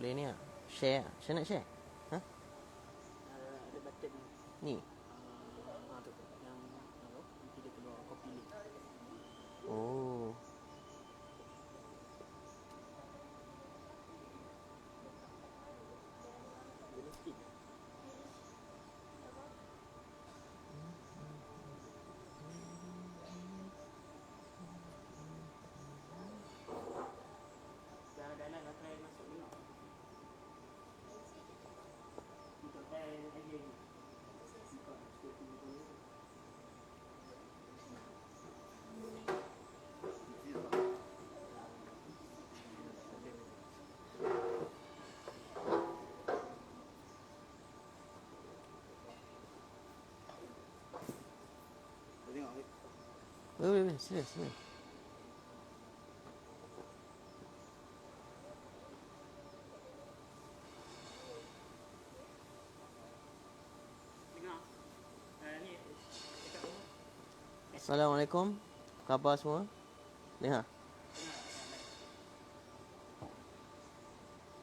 Boleh ni lah. Share. Share nak share? Ha? Ada button Ni. tu yang apa? Nanti dia keluar copy link. Oh. Boleh skip. Dalam nak try masuk ni. Untuk try lagi. Boleh. Serius. Dengar. Ni dekat rumah. Assalamualaikum. Khabar semua? Dengar.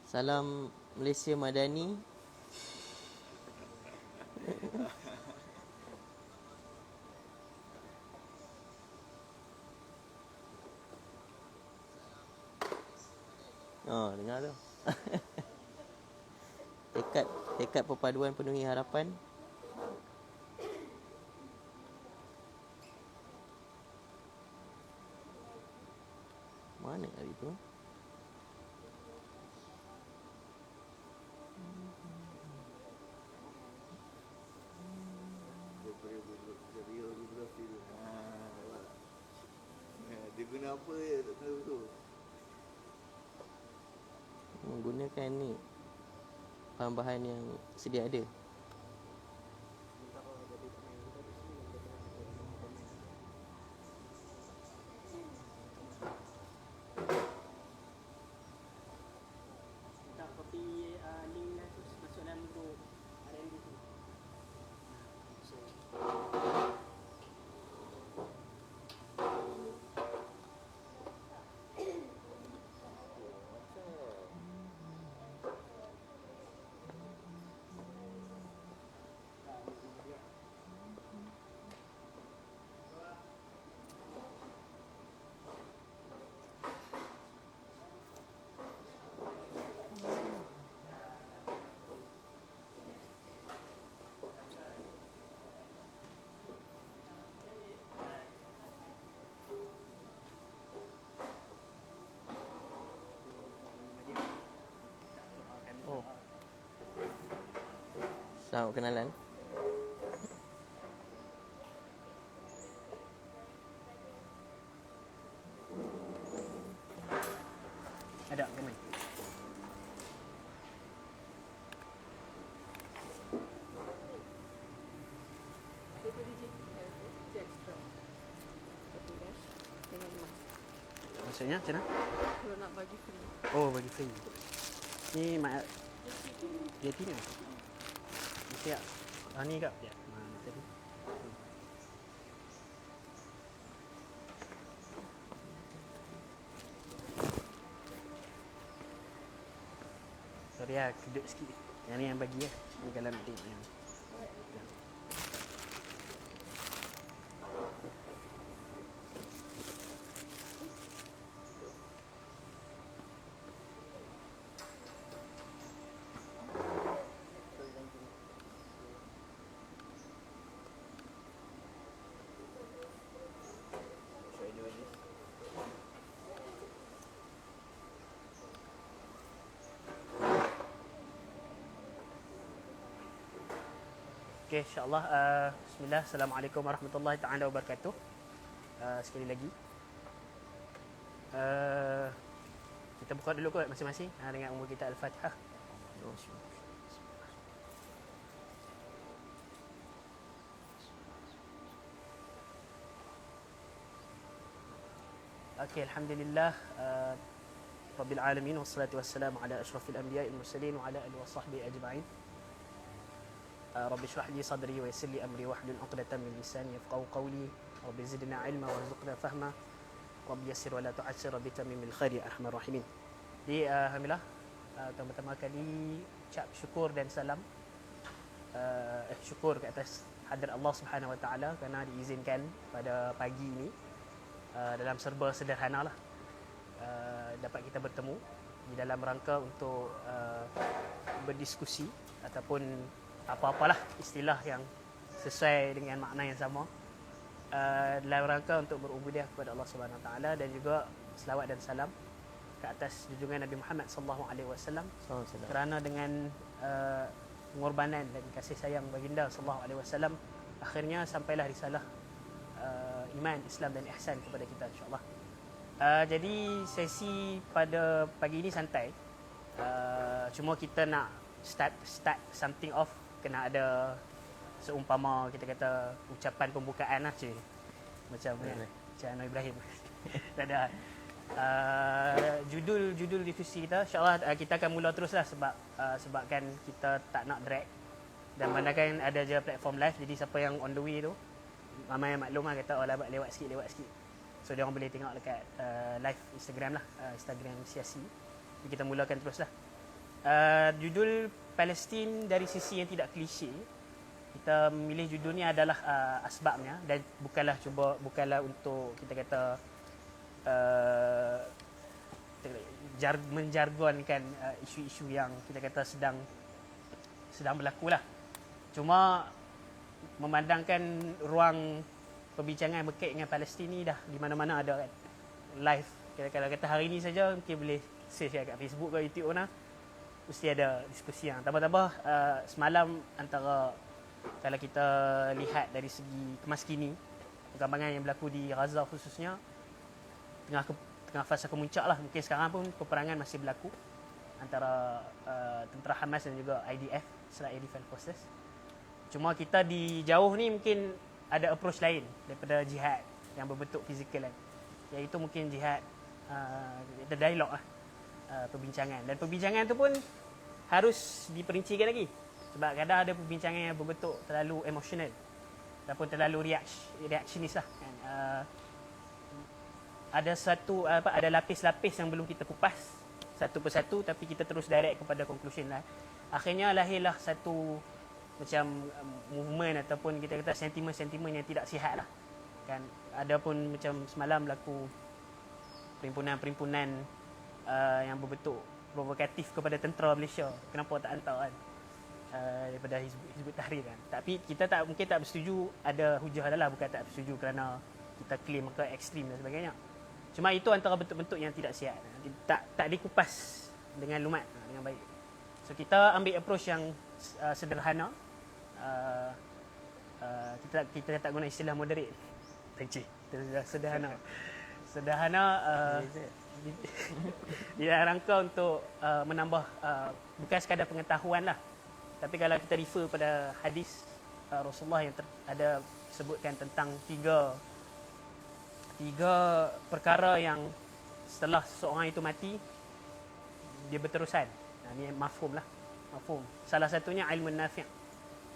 Salam Malaysia Madani. Oh, dengar tu. Tekad perpaduan penuhi harapan. Mana hari tu? Biografi tu. Dia guna apa ya? Tak tahu tu. Menggunakan ni bahan-bahan yang sedia ada. Minta copy link lah terus masuk dalam group R&D tu. So Oh. Selamat kenalan. ada komen. Maksudnya macam mana? Kalau nak bagi free. Oh, bagi free. Ni mak dia tina. Siap. Ni kak. Ya. Tadi. Sorry lah, kedut sikit. Yang ni yang bagi lah. Ni kalau nak tengok yang. Okay, insyaAllah. Bismillah. Assalamualaikum warahmatullahi ta'ala wabarakatuh. Sekali lagi. Kita buka dulu kot masing-masing dengan umur kita Al-Fatihah. Okay, Alhamdulillah. Rabbil Alamin. Wassalatu wassalamu ala ashrafil anbiya al-mursalin wa ala alihi wa sahbihi ajma'in. Rabbi shrah li sadri wa yassir li amri wahlul 'uqdatam min lisani yafqahu qawli. Rabbi zidna 'ilma warzuqna fahma. Rabbi yassir wa la tu'assir, rabbi tammimil khairi arhamar rahimin. Jadi alhamdulillah pertama kali ucap syukur dan salam syukur ke atas hadrat Allah Subhanahu Wa Taala kerana diizinkan pada pagi ini dalam serba sederhana lah dapat kita bertemu di dalam rangka untuk berdiskusi ataupun apa-apalah istilah yang sesuai dengan makna yang sama dalam rangka untuk berubudiah kepada Allah Subhanahu Wa Taala dan juga selawat dan salam ke atas junjungan Nabi Muhammad sallallahu alaihi wasallam kerana dengan pengorbanan dan kasih sayang baginda sallallahu alaihi wasallam akhirnya sampailah risalah iman, Islam dan ihsan kepada kita insya-Allah. Jadi sesi pada pagi ini santai. Cuma kita nak start something off, kena ada seumpama kita kata ucapan pembukaan lah cik. Macam Cik Anwar Ibrahim. Tak ada. Judul diskusi kita insya-Allah kita akan mula teruslah sebabkan kita tak nak drag dan mandakan ada je platform live, jadi siapa yang on the way tu ramai yang maklum lah kata lewat sikit, so dia orang boleh tengok dekat live Instagram lah, Instagram Siasi. Jadi kita mulakan teruslah. Judul Palestin dari sisi yang tidak klise. Kita memilih judul ni adalah asbabnya dan bukanlah untuk kita kata menjargonkan isu-isu yang kita kata sedang berlaku lah. Cuma memandangkan ruang perbincangan berkait dengan Palestin ni dah di mana-mana ada kan. Live. Kalau kata hari ni saja mungkin boleh search kat Facebook ke YouTube mana. Mesti ada diskusi yang tambah-tambah semalam antara kalau kita lihat dari segi kemaskini perkembangan yang berlaku di Gaza khususnya tengah fasa kemuncak lah. Mungkin sekarang pun peperangan masih berlaku antara tentera Hamas dan juga IDF, Israel Defense Forces. Cuma kita di jauh ni mungkin ada approach lain daripada jihad yang berbentuk fizikal kan. Iaitu mungkin jihad dialog lah, perbincangan. Dan perbincangan tu pun harus diperincikan lagi. Sebab kadang ada perbincangan yang berbentuk terlalu emosional ataupun terlalu reactionist lah kan. Ada lapis-lapis yang belum kita kupas satu persatu, tapi kita terus direct kepada conclusion lah. Akhirnya lahirlah satu macam movement ataupun kita kata sentimen-sentimen yang tidak sihat lah kan. Ada pun macam semalam berlaku perhimpunan-perhimpunan yang berbentuk provokatif kepada tentera Malaysia. Kenapa tak hantar kan daripada Hizbut Tahrir kan. Tapi kita mungkin tak bersetuju, ada hujah adalah bukan tak bersetuju kerana kita claim ke ekstrim dan sebagainya. Cuma itu antara bentuk-bentuk yang tidak sihat, tak dikupas dengan lumat, dengan baik. So kita ambil approach yang sederhana. Kita tak guna istilah moderate. Sederhana. Di rangka untuk menambah bukan sekadar pengetahuan lah, tapi kalau kita refer pada hadis Rasulullah yang ada sebutkan tentang tiga perkara yang setelah seorang itu mati dia berterusan. Ini mafhum lah. Salah satunya ilmu nafi',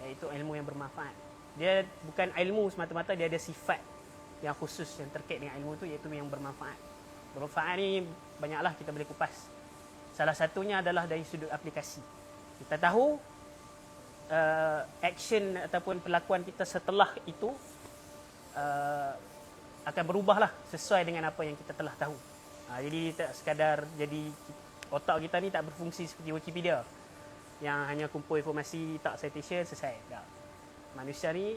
iaitu ilmu yang bermanfaat. Dia bukan ilmu semata-mata, dia ada sifat yang khusus yang terkait dengan ilmu itu, iaitu yang bermanfaat. Bermanfaat ni banyaklah kita boleh kupas. Salah satunya adalah dari sudut aplikasi. Kita tahu action ataupun perlakuan kita setelah itu akan berubahlah sesuai dengan apa yang kita telah tahu. Jadi tak sekadar jadi otak kita ni tak berfungsi seperti Wikipedia yang hanya kumpul informasi, tak citation, selesai. Dah. Manusia ni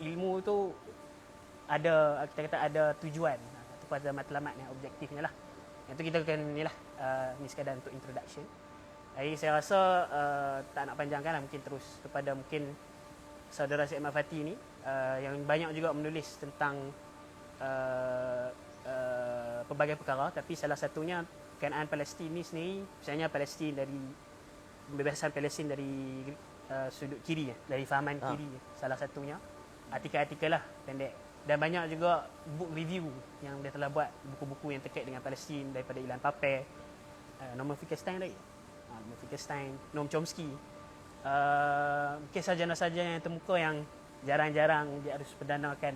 ilmu tu ada, kita kata ada tujuan ataupun ada matlamat yang objektifnya lah. Yang tu kita akan ni lah, ni sekadar untuk introduction. Jadi saya rasa tak nak panjangkan lah, mungkin terus kepada mungkin saudara Syed Ahmad Fatih ni yang banyak juga menulis tentang pelbagai perkara, tapi salah satunya berkenaan Palestin ni sendiri, misalnya Palestin dari pembebasan Palestin dari sudut kiri, dari fahaman kiri, salah satunya artikel-artikel lah pendek, dan banyak juga book review yang dia telah buat, buku-buku yang terkait dengan Palestin daripada Ilan Pappé, Norman Finkelstein lagi, Noam Chomsky, mungkin sarjana-sarjana yang termuka yang jarang-jarang dia harus perdanakan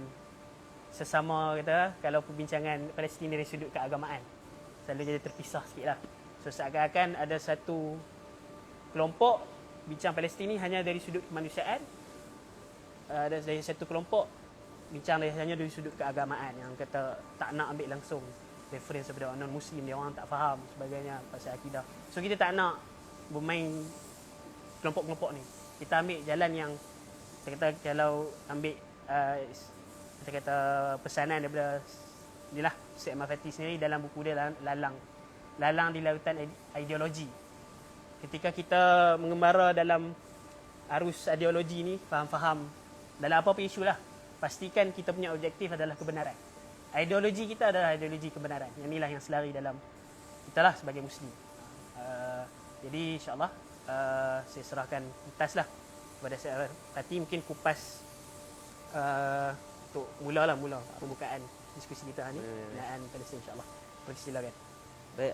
sesama, kata kalau perbincangan Palestin dari sudut keagamaan selalu jadi terpisah sikit lah. So So seakan-akan ada satu kelompok bincang Palestin ni hanya dari sudut kemanusiaan, ada dari satu kelompok bincang hanya dari sudut keagamaan yang kata tak nak ambil langsung reference daripada orang non-Muslim, dia orang tak faham sebagainya pasal akidah. So kita tak nak bermain kelompok-kelompok ni. Kita ambil jalan yang kita kata kalau ambil kita kata pesanan daripada inilah Syed Ahmad Fatih sendiri dalam buku dia Lalang di Lautan Ideologi. Ketika kita mengembara dalam arus ideologi ni, faham-faham dalam apa-apa isu lah, pastikan kita punya objektif adalah kebenaran. Ideologi kita adalah ideologi kebenaran. Yang inilah yang selari dalam kita lah sebagai Muslim. Jadi insyaAllah saya serahkan tuntas lah kepada Syed Fatih, mungkin kupas untuk mula pembukaan diskusi kita ni berkenaan Palestin insyaAllah. Persilakan. Baik,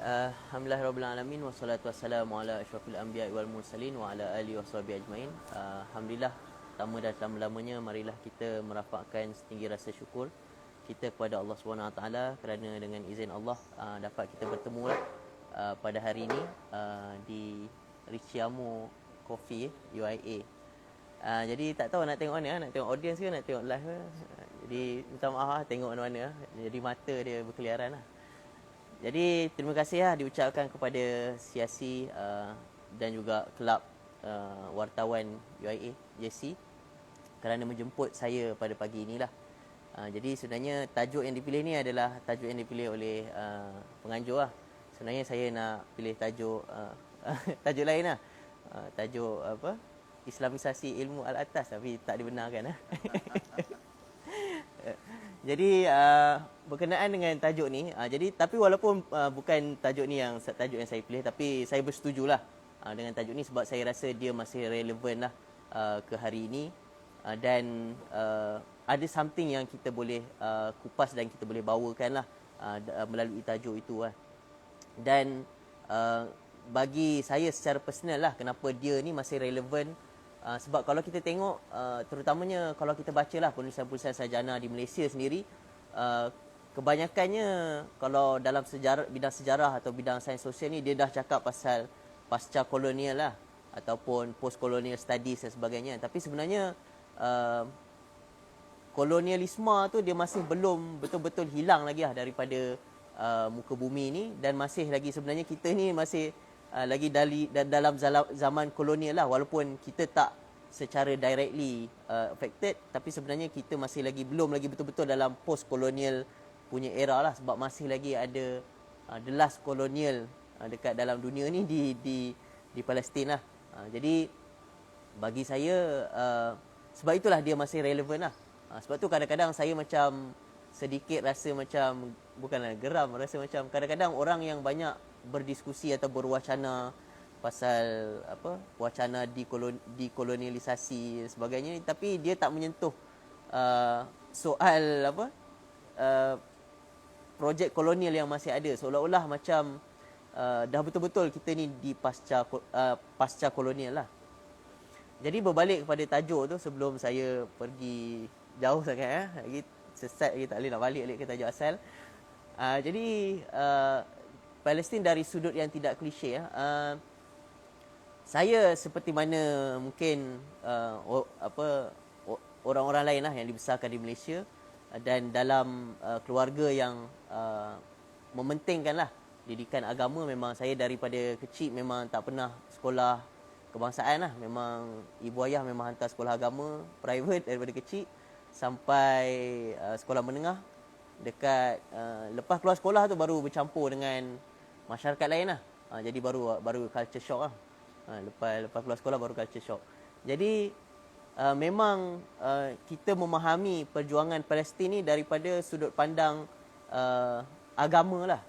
alhamdulillahirabbil wassalatu wassalamu ala asyrafil anbiya'i wal mursalin wa ala alihi washabihi ajmain. Alhamdulillah, pertama dan selama-lamanya marilah kita merafakkan setinggi rasa syukur kita kepada Allah Subhanahu Wa Taala kerana dengan izin Allah dapat kita bertemu pada hari ini di Riciamo Coffee UIA. Jadi tak tahu nak tengok mana, nak tengok audience ke nak tengok live ke. Jadi minta maaf tengok mana-mana. Jadi mata dia berkeliaran lah. Jadi terima kasih diucapkan kepada Siasi dan juga kelab wartawan UIA JC kerana menjemput saya pada pagi inilah. Jadi sebenarnya tajuk yang dipilih ni adalah tajuk yang dipilih oleh penganjur lah. Sebenarnya saya nak pilih tajuk tajuk lain lah. Tajuk apa? Islamisasi ilmu al-atas, tapi tak dibenarkan lah. Jadi berkenaan dengan tajuk ni, jadi tapi walaupun bukan tajuk ni yang tajuk yang saya pilih, tapi saya bersetujulah dengan tajuk ni sebab saya rasa dia masih relevan lah ke hari ini, dan ada something yang kita boleh kupas dan kita boleh bawakan lah melalui tajuk itu lah. Dan bagi saya secara personal lah kenapa dia ni masih relevan. Sebab kalau kita tengok terutamanya kalau kita bacalah penulisan-penulisan sarjana di Malaysia sendiri, kebanyakannya kalau dalam sejarah, bidang sejarah atau bidang sains sosial ni dia dah cakap pasal pasca kolonial lah ataupun post colonial studies dan sebagainya. Tapi sebenarnya kolonialisme tu dia masih belum betul-betul hilang lagi lah daripada muka bumi ni, dan masih lagi sebenarnya kita ni masih lagi dalam zaman kolonial lah, walaupun kita tak secara directly affected, tapi sebenarnya kita masih belum lagi betul-betul dalam post colonial punya era lah, sebab masih lagi ada the last colonial dekat dalam dunia ni di Palestin lah. Jadi bagi saya sebab itulah dia masih relevan lah. Sebab tu kadang-kadang saya macam sedikit rasa macam bukanlah geram, rasa macam kadang-kadang orang yang banyak berdiskusi atau berwacana pasal wacana dekolonialisasi dan sebagainya, tapi dia tak menyentuh soal projek kolonial yang masih ada, seolah-olah macam dah betul-betul kita ni di pasca kolonial lah. Jadi berbalik kepada tajuk tu sebelum saya pergi jauh sangat lagi sesat lagi, tak boleh nak balik ke tajuk asal. Jadi Palestin dari sudut yang tidak klise. Saya seperti mana mungkin orang-orang lain lah yang dibesarkan di Malaysia dan dalam keluarga yang mementingkan lah didikan agama. Memang saya daripada kecil memang tak pernah sekolah kebangsaan lah. Memang ibu ayah memang hantar sekolah agama private daripada kecil sampai sekolah menengah. Dekat lepas keluar sekolah tu baru bercampur dengan masyarakat lain lah. Jadi baru culture shock lah. Lepas keluar sekolah baru culture shock. Jadi memang kita memahami perjuangan Palestin ni daripada sudut pandang agama lah.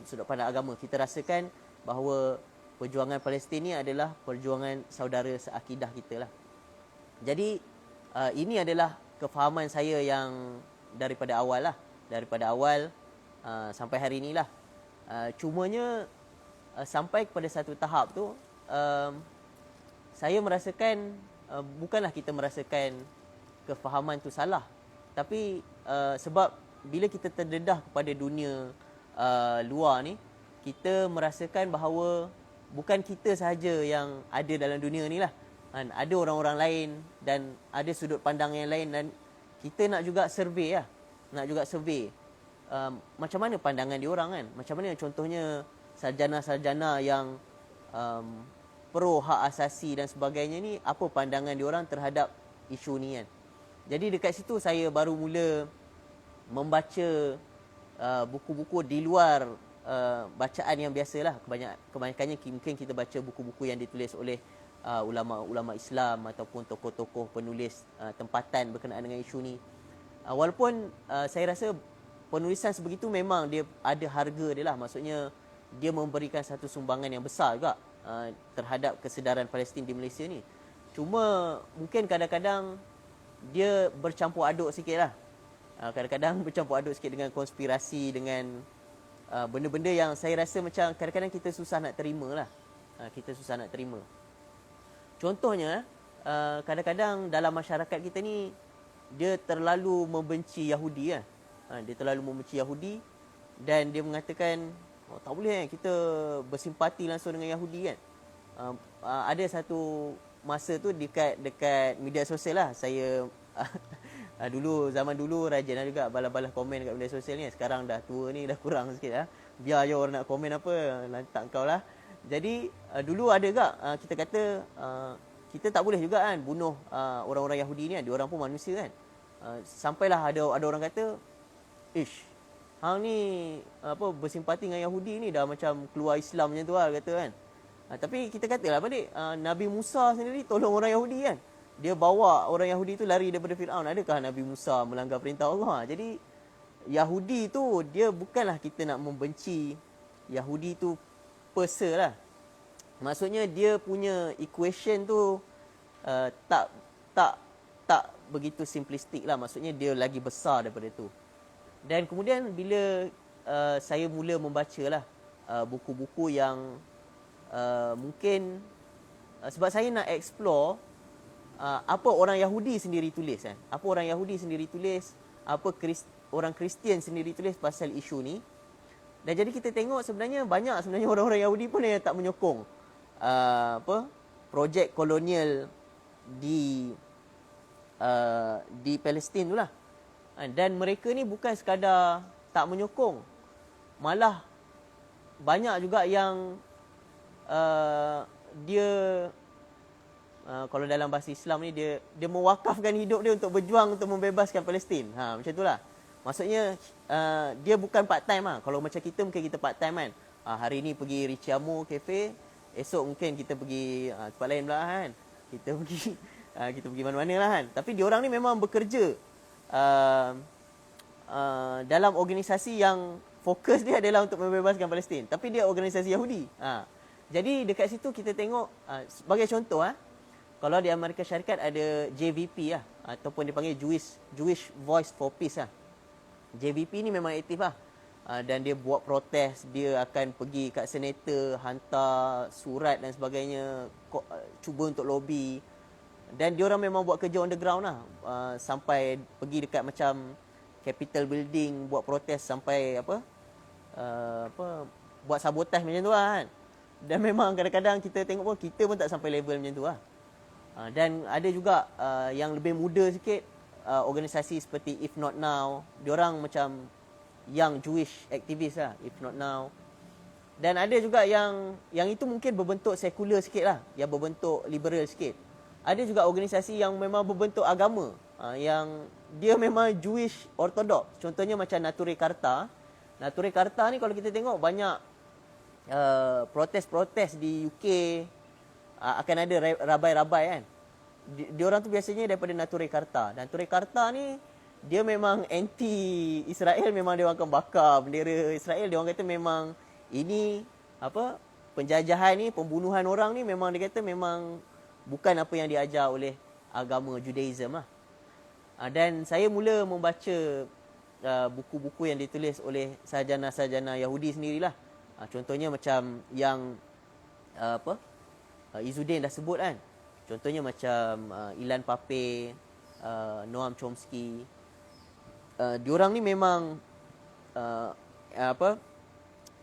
Sudut pandang agama. Kita rasakan bahawa perjuangan Palestin ni adalah perjuangan saudara seakidah kita lah. Jadi ini adalah kefahaman saya yang daripada awal lah. Daripada awal sampai hari inilah. Cumanya sampai kepada satu tahap tu saya merasakan bukanlah kita merasakan kefahaman tu salah, tapi sebab bila kita terdedah kepada dunia luar ni, kita merasakan bahawa bukan kita sahaja yang ada dalam dunia ni lah. Ada orang-orang lain dan ada sudut pandang yang lain, dan kita nak juga survey lah. Nak juga survey macam mana pandangan diorang kan. Macam mana contohnya sarjana-sarjana yang pro hak asasi dan sebagainya ni, apa pandangan diorang terhadap isu ni kan. Jadi dekat situ saya baru mula membaca buku-buku di luar bacaan yang biasalah. Kebanyakannya mungkin kita baca buku-buku yang ditulis oleh ulama-ulama Islam ataupun tokoh-tokoh penulis tempatan berkenaan dengan isu ni. Walaupun saya rasa penulisan sebegitu memang dia ada harga dia lah. Maksudnya dia memberikan satu sumbangan yang besar juga terhadap kesedaran Palestin di Malaysia ni. Cuma mungkin kadang-kadang dia bercampur aduk sikit lah. Kadang-kadang bercampur aduk sikit dengan konspirasi, dengan benda-benda yang saya rasa macam kadang-kadang kita susah nak terima lah. Kita susah nak terima. Contohnya, kadang-kadang dalam masyarakat kita ni, dia terlalu membenci Yahudi kan. Dia terlalu membenci Yahudi dan dia mengatakan, tak boleh kita bersimpati langsung dengan Yahudi kan. Ada satu masa tu dekat media sosial lah, saya dulu, zaman dulu rajin lah juga balas-balas komen dekat media sosial ni. Sekarang dah tua ni, dah kurang sikit lah. Biar je orang nak komen apa, lantak kau lah. Jadi dulu ada juga kita kata kita tak boleh juga kan bunuh orang-orang Yahudi ni kan. Diorang pun manusia kan. Sampailah ada orang kata, hang ni bersimpati dengan Yahudi ni dah macam keluar Islam macam tu lah kata kan. Tapi kita katalah balik, Nabi Musa sendiri tolong orang Yahudi kan. Dia bawa orang Yahudi tu lari daripada Fir'aun. Adakah Nabi Musa melanggar perintah Allah? Jadi Yahudi tu dia bukanlah kita nak membenci Yahudi tu per se lah. Maksudnya dia punya equation tu tak begitu simplistik lah. Maksudnya dia lagi besar daripada tu. Dan kemudian bila saya mula membaca lah buku-buku yang mungkin sebab saya nak explore apa orang Yahudi sendiri tulis kan. Apa orang Yahudi sendiri tulis, apa orang Kristian sendiri tulis pasal isu ni. Dan jadi kita tengok sebenarnya banyak orang-orang Yahudi pun yang tak menyokong projek kolonial di Palestin tu lah. Dan mereka ni bukan sekadar tak menyokong, malah banyak juga yang dia kalau dalam bahasa Islam ni dia mewakafkan hidup dia untuk berjuang untuk membebaskan Palestin. Macam itulah. Maksudnya dia bukan part time lah. Kalau macam kita mungkin kita part time kan. Hari ni pergi Riciamo Cafe, esok mungkin kita pergi tempat lain pula kan. Kita pergi mana-mana lah kan. Tapi diorang ni memang bekerja dalam organisasi yang fokus dia adalah untuk membebaskan Palestin. Tapi dia organisasi Yahudi. Jadi dekat situ kita tengok sebagai contoh kalau di Amerika Syarikat ada JVP lah, ataupun dipanggil Jewish Voice for Peace lah. JVP ni memang aktif lah. Dan dia buat protes, dia akan pergi kat senator, hantar surat dan sebagainya, cuba untuk lobby. Dan diorang memang buat kerja on the ground lah. Sampai pergi dekat macam Capitol Building, buat protes sampai buat sabotaj macam tu lah kan. Dan memang kadang-kadang kita tengok pun kita pun tak sampai level macam tu lah. Dan ada juga yang lebih muda sikit, organisasi seperti If Not Now. Diorang macam young Jewish activist lah, If Not Now. Dan ada juga yang itu mungkin berbentuk sekular sikit lah, yang berbentuk liberal sikit. Ada juga organisasi yang memang berbentuk agama, yang dia memang Jewish Orthodox. Contohnya macam Nature Karta. Nature Karta ni kalau kita tengok banyak protes-protes di UK, akan ada rabai-rabai kan. Diorang tu biasanya daripada Nature Karta. Nature Karta ni dia memang anti Israel, memang dia orang akan bakar bendera Israel. Dia orang kata memang ini penjajahan ni, pembunuhan orang ni memang dia kata memang bukan apa yang diajar oleh agama Judaism lah. Dan saya mula membaca buku-buku yang ditulis oleh sarjana-sarjana Yahudi sendirilah. Contohnya macam yang Izzuddin dah sebut kan. Contohnya macam Ilan Pappé, Noam Chomsky. Diorang ni memang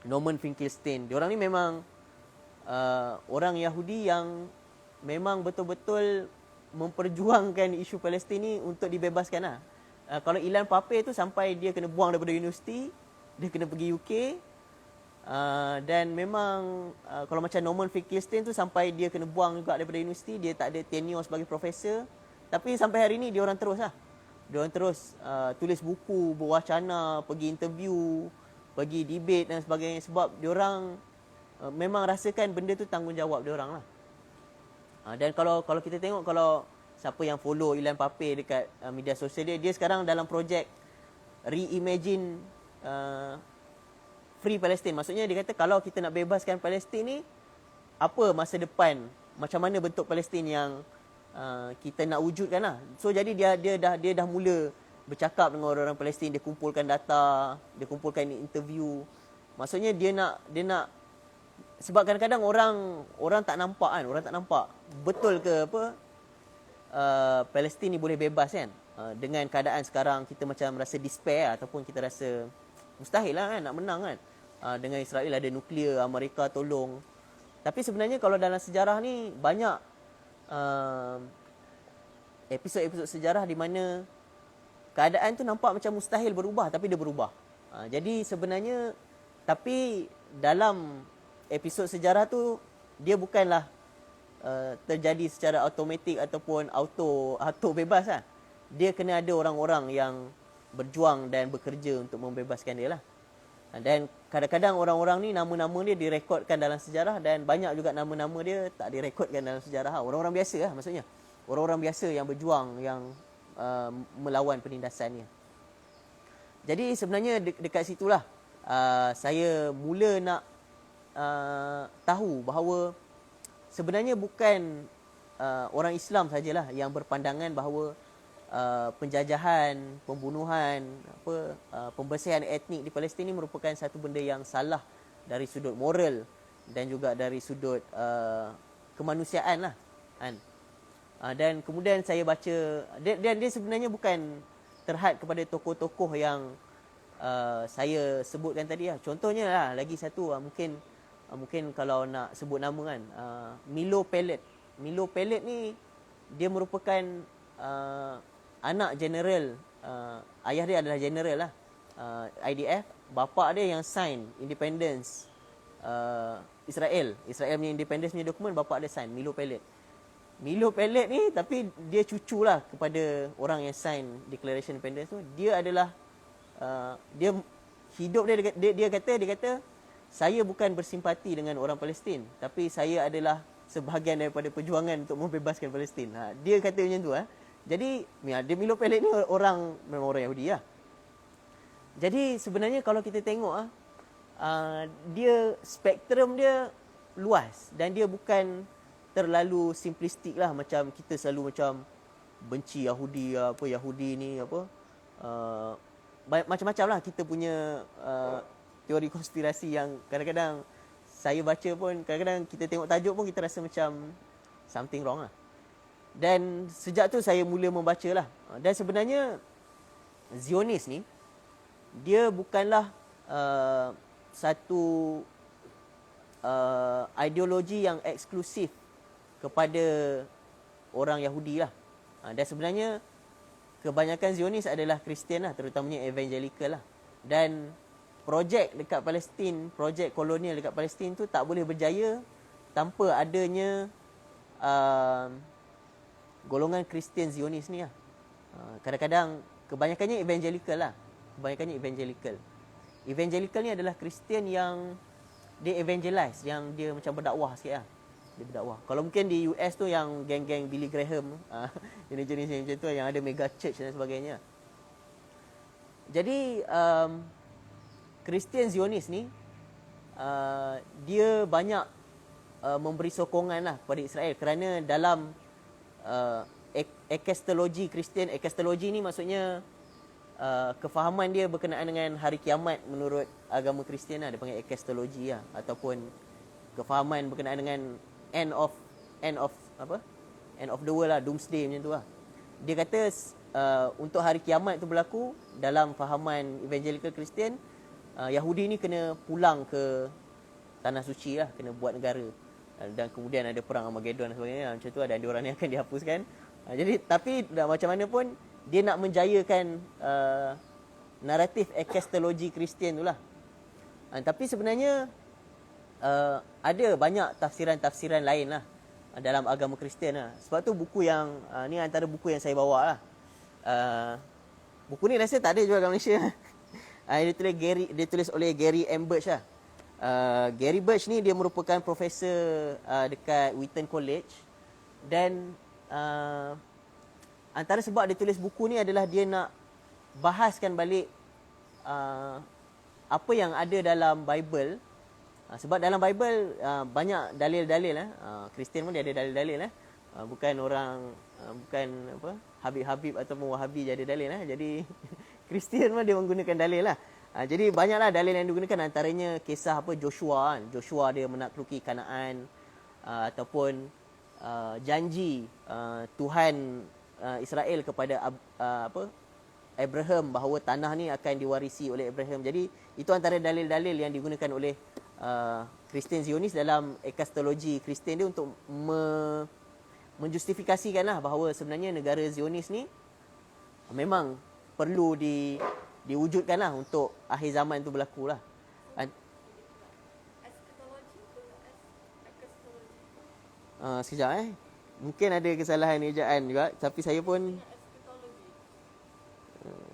Norman Finkelstein. Diorang ni memang orang Yahudi yang memang betul-betul memperjuangkan isu Palestin ni untuk dibebaskan lah. Kalau Ilan Pappé tu sampai dia kena buang daripada universiti, dia kena pergi UK. Dan memang kalau macam Norman Finkelstein tu sampai dia kena buang juga daripada universiti, dia tak ada tenure sebagai profesor. Tapi sampai hari ni dia orang terus lah. Dia orang terus tulis buku, berwacana, pergi interview, pergi debate dan sebagainya, sebab dia orang memang rasakan benda tu tanggungjawab dia orang lah. Dan kalau kita tengok, kalau siapa yang follow Ilan Pappé dekat media sosial dia sekarang dalam projek Reimagine Free Palestine. Maksudnya dia kata kalau kita nak bebaskan Palestin ni, apa masa depan, macam mana bentuk Palestin yang kita nak wujudkan lah. So jadi dia dah mula bercakap dengan orang-orang Palestin, dia kumpulkan data, dia kumpulkan interview. Maksudnya dia nak sebab kadang-kadang orang tak nampak kan, orang tak nampak betul ke apa Palestin ni boleh bebas kan. Dengan keadaan sekarang kita macam rasa despair ataupun kita rasa mustahil lah kan nak menang kan. Dengan Israel ada nuklear, Amerika tolong. Tapi sebenarnya kalau dalam sejarah ni banyak episod-episod sejarah di mana keadaan tu nampak macam mustahil berubah tapi dia berubah. Jadi sebenarnya tapi dalam episod sejarah tu dia bukanlah terjadi secara automatik ataupun auto bebas lah. Dia kena ada orang-orang yang berjuang dan bekerja untuk membebaskan dia lah. Dan kadang-kadang orang-orang ni nama-nama dia direkodkan dalam sejarah dan banyak juga nama-nama dia tak direkodkan dalam sejarah. Orang-orang biasa lah maksudnya. Orang-orang biasa yang berjuang, yang melawan penindasan ni. Jadi sebenarnya dekat situlah saya mula nak tahu bahawa sebenarnya bukan orang Islam sajalah yang berpandangan bahawa penjajahan, pembunuhan, pembersihan etnik di Palestin ini merupakan satu benda yang salah dari sudut moral dan juga dari sudut kemanusiaan lah kan. Dan kemudian saya baca dan dia sebenarnya bukan terhad kepada tokoh-tokoh yang saya sebutkan tadi lah. Contohnya lah lagi satu mungkin kalau nak sebut nama kan, Milo Pellet. Milo Pellet ni dia merupakan anak general, ayah dia adalah general lah, IDF. Bapa dia yang sign independence Israel punya independence punya dokumen, bapa dia sign, Milo Pellet. Milo Pellet ni tapi dia cucu lah kepada orang yang sign Declaration Independence tu. Dia adalah dia hidup dia kata saya bukan bersimpati dengan orang Palestin, tapi saya adalah sebahagian daripada perjuangan untuk membebaskan Palestin. Dia kata macam tu Jadi dia Milo Pellet ni memang orang Yahudi lah. Jadi sebenarnya kalau kita tengok dia spektrum dia luas dan dia bukan terlalu simplistik lah macam kita selalu macam benci Yahudi Yahudi ni macam-macam lah kita punya teori konspirasi yang kadang-kadang saya baca pun, kadang-kadang kita tengok tajuk pun kita rasa macam something wrong lah. Dan sejak tu saya mula membaca lah. Dan sebenarnya Zionis ni dia bukanlah satu ideologi yang eksklusif kepada orang Yahudi lah. Dan sebenarnya kebanyakan Zionis adalah Kristian lah, terutamanya evangelical lah. Dan projek dekat Palestin, projek kolonial dekat Palestin tu tak boleh berjaya tanpa adanya golongan Kristian Zionis ni lah. Kadang-kadang kebanyakannya evangelical lah. Kebanyakannya evangelical. Evangelical ni adalah Kristian yang dia evangelize, yang dia macam berdakwah sikit lah. Dia berdakwah. Kalau mungkin di US tu yang geng-geng Billy Graham, jenis-jenis yang macam tu yang ada mega church dan sebagainya. Jadi Kristian Zionis ni dia banyak memberi sokongan lah kepada Israel kerana dalam ekestologi Kristian, ekestologi ni maksudnya kefahaman dia berkenaan dengan hari kiamat menurut agama Kristian lah, dia panggil ekestologi lah, ataupun kefahaman berkenaan dengan end of the world lah, doomsday macam tu lah. Dia kata untuk hari kiamat tu berlaku dalam fahaman evangelical Kristian, Yahudi ni kena pulang ke tanah suci lah, kena buat negara. Dan kemudian ada perang Armageddon dan sebagainya. Macam tu ada orang yang akan dihapuskan. Jadi tapi macam mana pun dia nak menjayakan naratif ekastologi Kristian tu lah. Tapi sebenarnya ada banyak tafsiran-tafsiran lain lah dalam agama Kristian lah. Sebab tu buku yang ni antara buku yang saya bawa lah. Buku ni rasa tak ada jual kat Malaysia. Dia tulis oleh Gary M. Birch lah. Gary Birch ni dia merupakan profesor dekat Wheaton College. Dan antara sebab dia tulis buku ni adalah dia nak bahaskan balik apa yang ada dalam Bible. Sebab dalam Bible banyak dalil-dalil lah. Kristian pun dia ada dalil-dalil lah. Bukan orang bukan apa Habib-Habib ataupun Wahabi je ada dalil lah. Jadi Kristian pun dia menggunakan dalil lah. Jadi banyaklah dalil yang digunakan, antaranya kisah apa Joshua kan. Joshua dia menakluki Kanaan ataupun janji Tuhan Israel kepada Abraham bahawa tanah ni akan diwarisi oleh Abraham. Jadi itu antara dalil-dalil yang digunakan oleh Kristian Zionis dalam ekastologi Kristian dia untuk menjustifikasikanlah bahawa sebenarnya negara Zionis ni memang perlu diwujudkanlah untuk akhir zaman tu berlaku lah. Sekejap mungkin ada kesalahan ejaan juga, tapi saya pun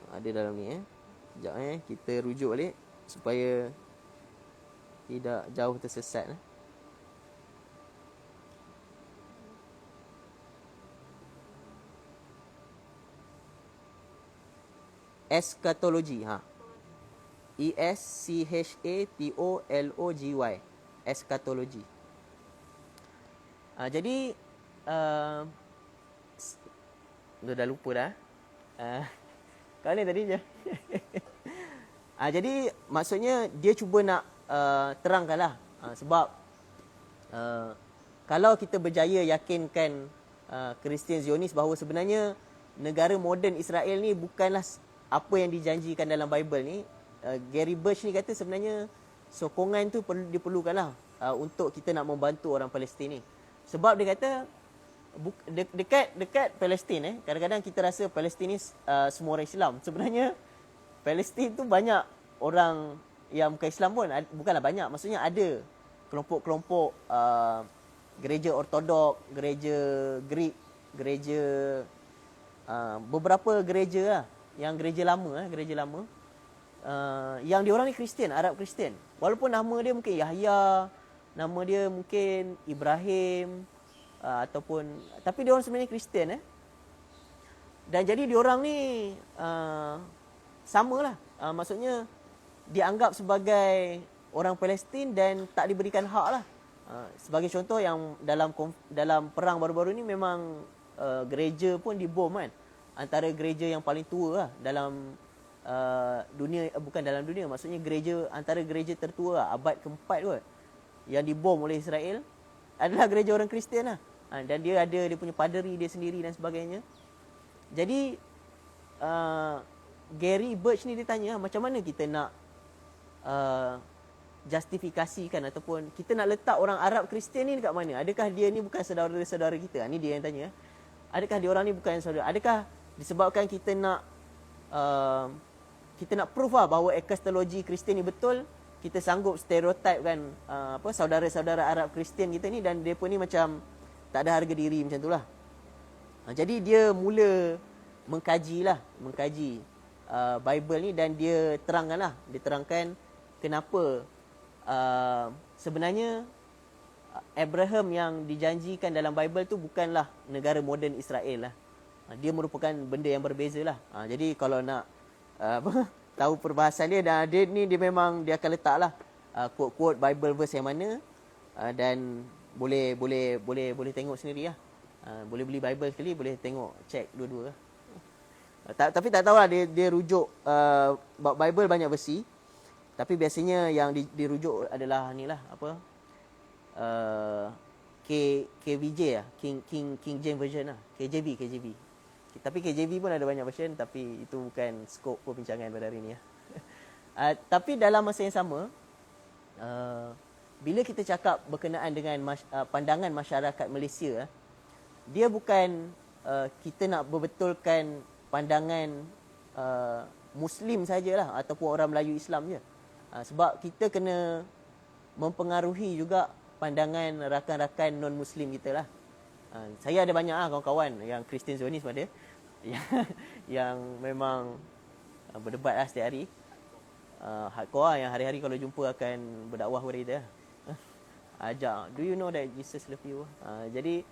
ada dalam ni Sekejap kita rujuk balik supaya tidak jauh tersesat Eskatologi. ESCHATOLOGY. Eskatologi. Jadi dah lupa dah. Kau ni tadi je. Jadi maksudnya dia cuba nak terangkanlah. Sebab kalau kita berjaya yakinkan Kristian Zionis bahawa sebenarnya negara moden Israel ni bukanlah apa yang dijanjikan dalam Bible ni, Gary Birch ni kata sebenarnya sokongan tu diperlukanlah untuk kita nak membantu orang Palestin ni. Sebab dia kata dekat Palestin kadang-kadang kita rasa Palestin ni semua orang Islam. Sebenarnya Palestin tu banyak orang yang bukan Islam pun, bukanlah banyak, maksudnya ada kelompok-kelompok gereja Ortodok, gereja Greek, gereja beberapa gereja lah, yang gereja lama yang diorang ni Kristian, Arab Kristian. Walaupun nama dia mungkin Yahya, nama dia mungkin Ibrahim ataupun, tapi diorang sebenarnya Kristian Dan jadi diorang ni samalah, maksudnya dianggap sebagai orang Palestin dan tak diberikan hak lah. Sebagai contoh yang dalam perang baru-baru ni memang gereja pun dibom kan. Antara gereja yang paling tua lah dalam dunia, bukan dalam dunia, maksudnya antara gereja tertua lah, abad keempat kot, yang dibom oleh Israel adalah gereja orang Kristian lah. Dan dia ada dia punya paderi dia sendiri dan sebagainya. Jadi Gary Birch ni dia tanya, macam mana kita nak justifikasikan ataupun kita nak letak orang Arab Kristian ni dekat mana? Adakah dia ni bukan saudara-saudara kita? Ni dia yang tanya. Adakah dia orang ni bukan saudara? Adakah disebabkan kita nak proof lah bahawa ekastologi Kristian ni betul, kita sanggup stereotype kan saudara-saudara Arab Kristian kita ni, dan mereka ni macam tak ada harga diri macam tu lah. Jadi dia mula mengkaji Bible ni, dan dia terangkan kenapa sebenarnya Abraham yang dijanjikan dalam Bible tu bukanlah negara moden Israel lah. Dia merupakan benda yang berbeza lah. Jadi kalau nak tahu perbahasan dia, dan dia memang dia akan letak lah quote Bible verse yang mana, dan boleh tengok sendiri lah. Boleh beli Bible sekali, boleh tengok, check dua-dua lah. Tapi tak tahulah dia rujuk Bible banyak versi. Tapi biasanya yang dirujuk adalah ni lah KVJ lah, King James version lah, KJV. Tapi KJV pun ada banyak version, tapi itu bukan skop perbincangan pada hari ni lah. Tapi dalam masa yang sama, bila kita cakap berkenaan dengan pandangan masyarakat Malaysia, dia bukan kita nak berbetulkan pandangan Muslim sajalah ataupun orang Melayu Islam je. Sebab kita kena mempengaruhi juga pandangan rakan-rakan non-Muslim kita lah. Saya ada banyak kawan-kawan yang Kristian Zionis ada yang memang berdebat lah setiap hari. Hardcore lah, yang hari-hari kalau jumpa akan berdakwah kepada kita. Ajak, do you know that Jesus love you? Jadi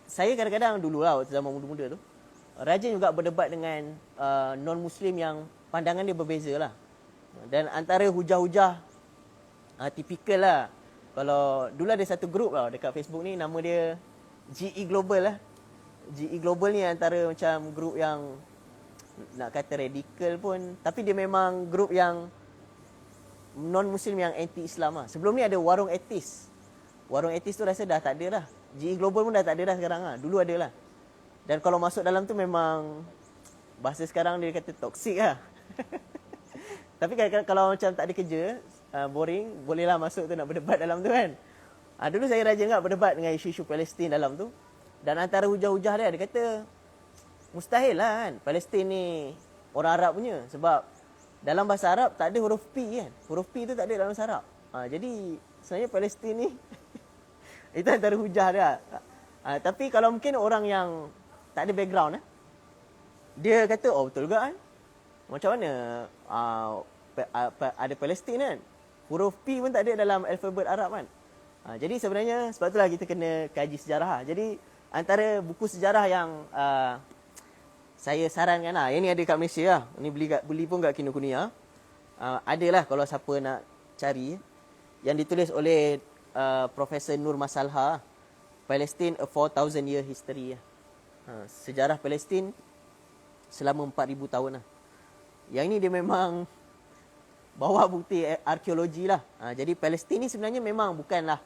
saya kadang-kadang dulu lah waktu zaman muda-muda tu rajin juga berdebat dengan non-Muslim yang pandangan dia berbeza lah. Dan antara hujah-hujah tipikal lah. Kalau dulu ada satu grup lah dekat Facebook ni, nama dia GE Global lah. GE Global ni antara macam grup yang nak kata radikal pun, tapi dia memang grup yang non-Muslim yang anti-Islam lah. Sebelum ni ada Warung Etis. Warung Etis tu rasa dah tak ada lah. GE Global pun dah tak ada dah sekarang lah. Dulu ada lah. Dan kalau masuk dalam tu memang bahasa sekarang dia kata toksik lah. Tapi kalau macam tak ada kerja, boring, bolehlah masuk tu nak berdebat dalam tu kan. Dulu saya rajin juga berdebat dengan isu-isu Palestin dalam tu. Dan antara hujah-hujah dia kata, mustahil lah kan Palestin ni orang Arab punya. Sebab dalam bahasa Arab tak ada huruf P kan. Huruf P tu tak ada dalam bahasa Arab. Jadi sebenarnya Palestin ni itu antara hujah dia. Tapi kalau mungkin orang yang tak ada background dia kata, oh betul juga kan. Macam mana ada Palestin kan. Huruf P pun tak ada dalam alfabet Arab kan. Jadi sebenarnya sebab itulah kita kena kaji sejarah. Jadi antara buku sejarah yang saya sarankan lah. Yang ni ada kat Malaysia lah. Ni beli pun kat Kinokuniya. Adalah kalau siapa nak cari. Yang ditulis oleh Profesor Nur Masalha. Palestine a 4,000 year history. Sejarah Palestin selama 4,000 tahun lah. Yang ni dia memang bawa bukti arkeologi lah. Jadi Palestin ni sebenarnya memang bukanlah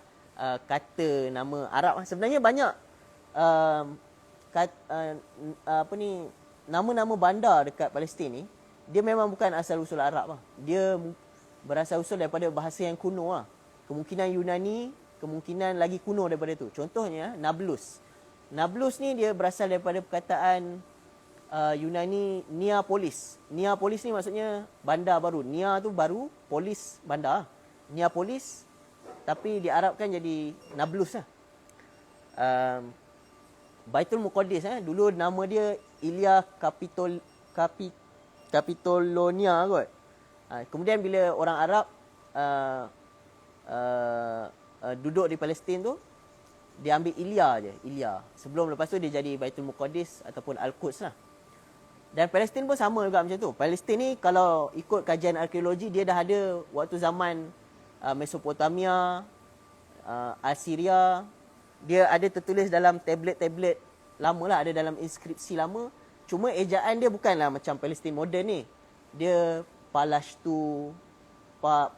kata nama Arab. Sebenarnya banyak nama-nama bandar dekat Palestin ni, dia memang bukan asal usul Arab lah. Dia berasal usul daripada bahasa yang kuno lah. Kemungkinan Yunani, kemungkinan lagi kuno daripada tu. Contohnya Nablus. Nablus ni dia berasal daripada perkataan Yunani Neapolis. Neapolis ni maksudnya bandar baru. Nia tu baru, polis bandar. Neapolis, tapi diarabkan jadi Nablus lah. Baitul Muqaddis dulu nama dia Ilya Capitolonia kot. Kemudian bila orang Arab duduk di Palestin tu, dia ambil Ilya je, Ilya. Sebelum lepas tu dia jadi Baitul Muqaddis ataupun Al-Quds lah. Dan Palestin pun sama juga macam tu. Palestin ni kalau ikut kajian arkeologi, dia dah ada waktu zaman Mesopotamia, Assyria. Dia ada tertulis dalam tablet-tablet lama lah, ada dalam inskripsi lama. Cuma ejaan dia bukanlah macam Palestin moden ni. Dia Palashtu,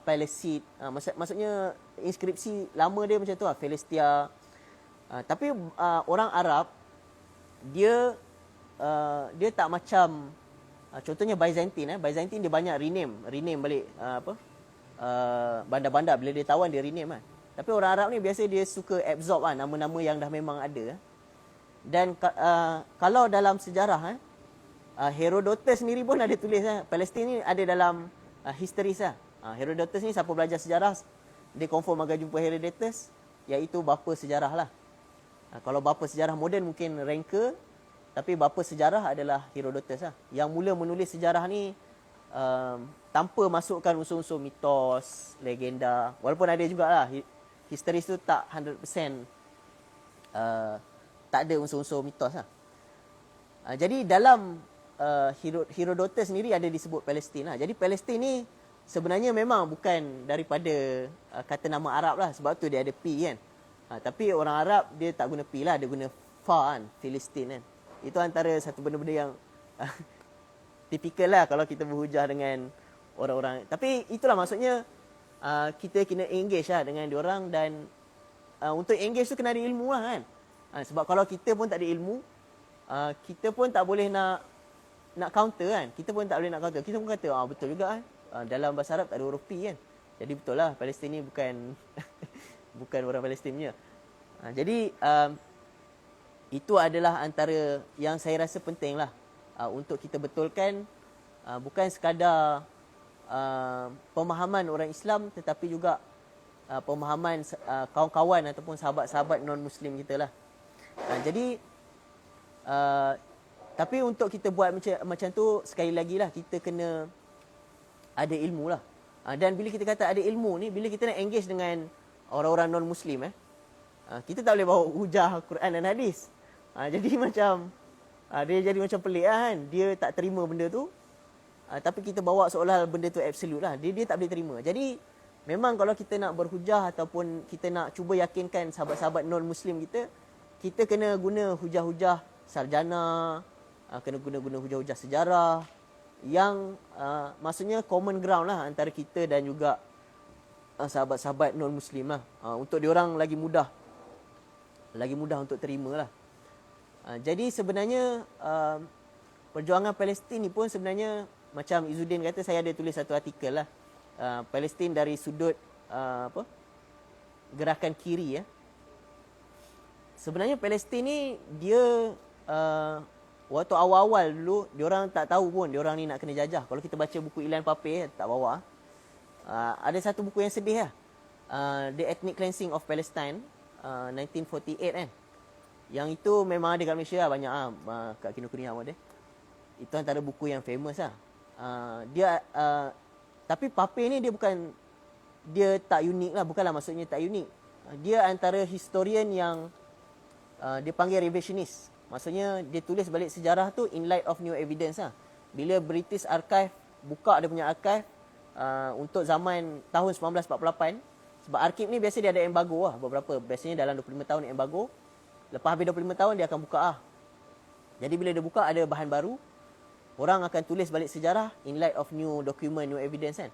Palesid. Maksudnya inskripsi lama dia macam tu lah, Palestia. Tapi orang Arab, dia tak macam contohnya Byzantine. Byzantine dia banyak rename balik bandar-bandar. Bila dia tawan dia rename kan. Tapi orang Arab ni biasa dia suka absorb nama-nama yang dah memang ada. Dan kalau dalam sejarah Herodotus sendiri pun ada tulis Palestin ni ada dalam histories lah. Herodotus ni siapa belajar sejarah, dia confirm akan jumpa Herodotus, iaitu bapa sejarah lah. Kalau bapa sejarah moden mungkin Ranker, tapi bapa sejarah adalah Herodotus lah. Yang mula menulis sejarah ni tanpa masukkan unsur-unsur mitos, legenda. Walaupun ada jugalah historis tu tak 100% tak ada unsur-unsur mitos lah. Jadi dalam Herodotus sendiri ada disebut Palestin lah. Jadi Palestin ni sebenarnya memang bukan daripada kata nama Arab lah. Sebab tu dia ada P kan. Tapi orang Arab dia tak guna P lah, dia guna Fa kan, Filistin kan. Itu antara satu benda-benda yang tipikal lah kalau kita berhujah dengan orang-orang. Tapi itulah maksudnya kita kena engage lah dengan diorang. Dan untuk engage tu kena ada ilmu lah kan. Sebab kalau kita pun tak ada ilmu, kita pun tak boleh nak nak counter kan. Kita pun tak boleh nak counter. Kita pun kata, betul juga kan. Dalam bahasa Arab tak ada huruf P kan. Jadi betul lah, Palestin ni bukan bukan orang Palestin punya. Jadi itu adalah antara yang saya rasa penting lah untuk kita betulkan, bukan sekadar pemahaman orang Islam, tetapi juga pemahaman kawan-kawan ataupun sahabat-sahabat non-Muslim kita lah. Jadi tapi untuk kita buat macam tu, sekali lagi lah, kita kena ada ilmu lah. Dan bila kita kata ada ilmu ni, bila kita nak engage dengan orang-orang non-Muslim, kita tak boleh bawa hujah Quran dan hadis. Jadi macam, dia jadi macam pelik lah kan. Dia tak terima benda tu. Tapi kita bawa seolah benda tu absolute lah. Dia tak boleh terima. Jadi, memang kalau kita nak berhujah ataupun kita nak cuba yakinkan sahabat-sahabat non-Muslim kita, kita kena guna hujah-hujah sarjana, kena guna hujah-hujah sejarah yang maksudnya common ground lah antara kita dan juga sahabat-sahabat non-Muslim lah, untuk diorang lagi mudah untuk terima lah. Jadi sebenarnya perjuangan Palestin ni pun sebenarnya macam Izzuddin kata, saya ada tulis satu artikel lah, Palestin dari sudut gerakan kiri ya. Sebenarnya Palestin ni dia waktu awal-awal dulu diorang tak tahu pun diorang ni nak kena jajah. Kalau kita baca buku Ilan Pape tak bawa, ada satu buku yang sedih lah, The Ethnic Cleansing of Palestine, 1948 kan. Yang itu memang ada kat Malaysia lah, banyak kat Kinokuniya pun ada. Itu antara buku yang famous lah. Tapi Pape ni dia tak unik lah, bukanlah maksudnya tak unik. Dia antara historian yang dia panggil revisionist. Maksudnya dia tulis balik sejarah tu in light of new evidence lah. Bila British Archive buka dia punya archive untuk zaman tahun 1948, sebab arkib ni biasa dia ada embargo lah, beberapa, biasanya dalam 25 tahun embargo. Lepas habis 25 tahun dia akan buka lah. Jadi bila dia buka ada bahan baru, orang akan tulis balik sejarah in light of new document, new evidence kan.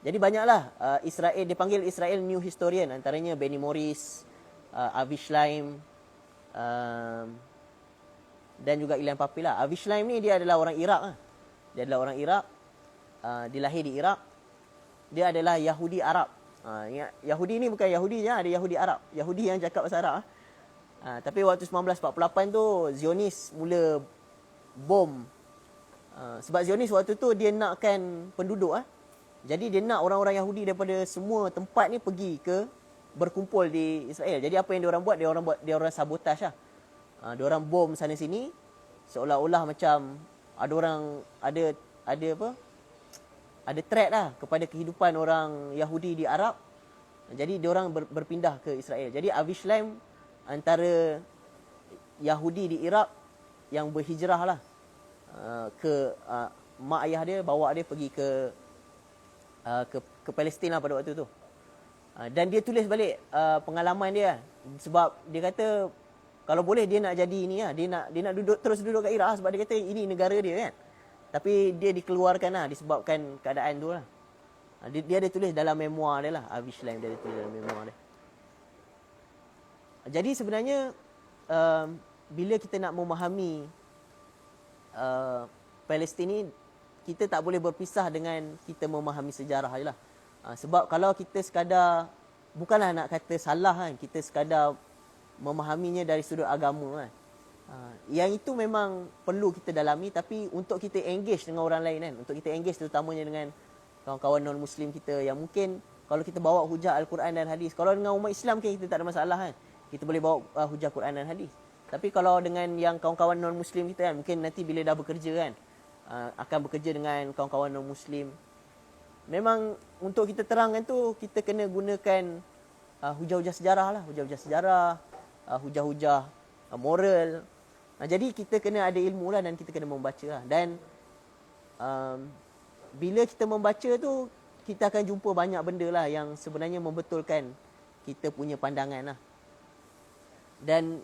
Jadi banyaklah Israel, dia panggil Israel new historian, antaranya Benny Morris, Avi Shlaim, dan juga Ilan Pape lah. Avi Shlaim ni dia adalah orang Iraq lah. Dia adalah orang Iraq, dia lahir di Iraq. Dia adalah Yahudi Arab. Yahudi ni bukan Yahudi je, ada Yahudi Arab, Yahudi yang cakap bahasa Arab. Tapi waktu 1948 tu Zionis mula bom. Sebab Zionis waktu tu dia nakkan penduduk Jadi dia nak orang-orang Yahudi daripada semua tempat ni pergi berkumpul di Israel. Jadi apa yang dia orang buat, dia orang sabotaj lah. Dia orang bom sana sini seolah-olah macam ada threat lah kepada kehidupan orang Yahudi di Arab. Jadi dia orang berpindah ke Israel. Jadi Avi Shlaim antara Yahudi di Iraq yang berhijrah lah mak ayah dia bawa dia pergi ke Palestin lah pada waktu tu. Dan dia tulis balik pengalaman dia, sebab dia kata kalau boleh dia nak jadi ini lah, dia nak terus duduk kat Iraq, sebab dia kata ini negara dia kan. Tapi dia dikeluarkan lah disebabkan keadaan tu lah. Dia ada tulis dalam memoir dia lah, Avi Shlaim dia ada tulis dalam memoir dia. Jadi sebenarnya bila kita nak memahami Palestin ni, kita tak boleh berpisah dengan kita memahami sejarah je lah. Sebab kalau kita sekadar, bukanlah nak kata salah kan, kita sekadar memahaminya dari sudut agama kan. Yang itu memang perlu kita dalami, tapi untuk kita engage dengan orang lain kan, untuk kita engage terutamanya dengan kawan-kawan non-Muslim kita yang mungkin kalau kita bawa hujah Al-Quran dan hadis, kalau dengan umat Islam kita tak ada masalah kan, kita boleh bawa hujah Quran dan hadis. Tapi kalau dengan yang kawan-kawan non-Muslim kita kan, mungkin nanti bila dah bekerja kan, akan bekerja dengan kawan-kawan non-Muslim, memang untuk kita terangkan tu, kita kena gunakan hujah-hujah sejarah lah, hujah-hujah sejarah, hujah-hujah moral. Jadi kita kena ada ilmu lah dan kita kena membaca lah. Dan bila kita membaca tu, kita akan jumpa banyak benda lah yang sebenarnya membetulkan kita punya pandangan lah. Dan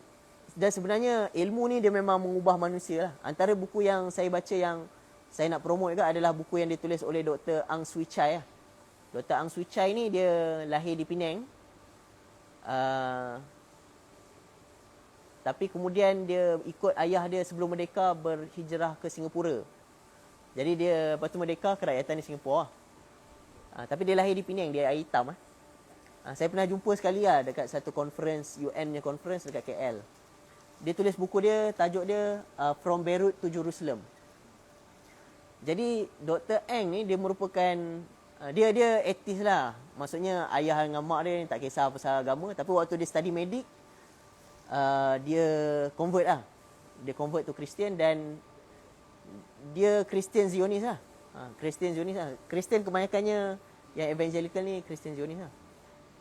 sebenarnya ilmu ni dia memang mengubah manusia lah. Antara buku yang saya baca yang saya nak promote juga adalah buku yang ditulis oleh Dr. Ang Swee Chai lah. Dr. Ang Swee Chai ni dia lahir di Penang. Tapi kemudian dia ikut ayah dia sebelum merdeka berhijrah ke Singapura. Jadi dia lepas tu merdeka kerakyatan di Singapura lah. Tapi dia lahir di Penang, dia air hitam lah. Saya pernah jumpa sekali lah dekat satu conference, UN punya conference dekat KL. Dia tulis buku dia, tajuk dia From Beirut to Jerusalem. Jadi Dr. Eng ni dia merupakan dia atheist lah. Maksudnya ayah dengan mak dia tak kisah pasal agama, tapi waktu dia study medik dia convert lah. Dia convert to Christian dan dia Christian Zionis lah. Christian Zionis lah. Christian kebanyakannya yang evangelical ni Christian Zionis lah.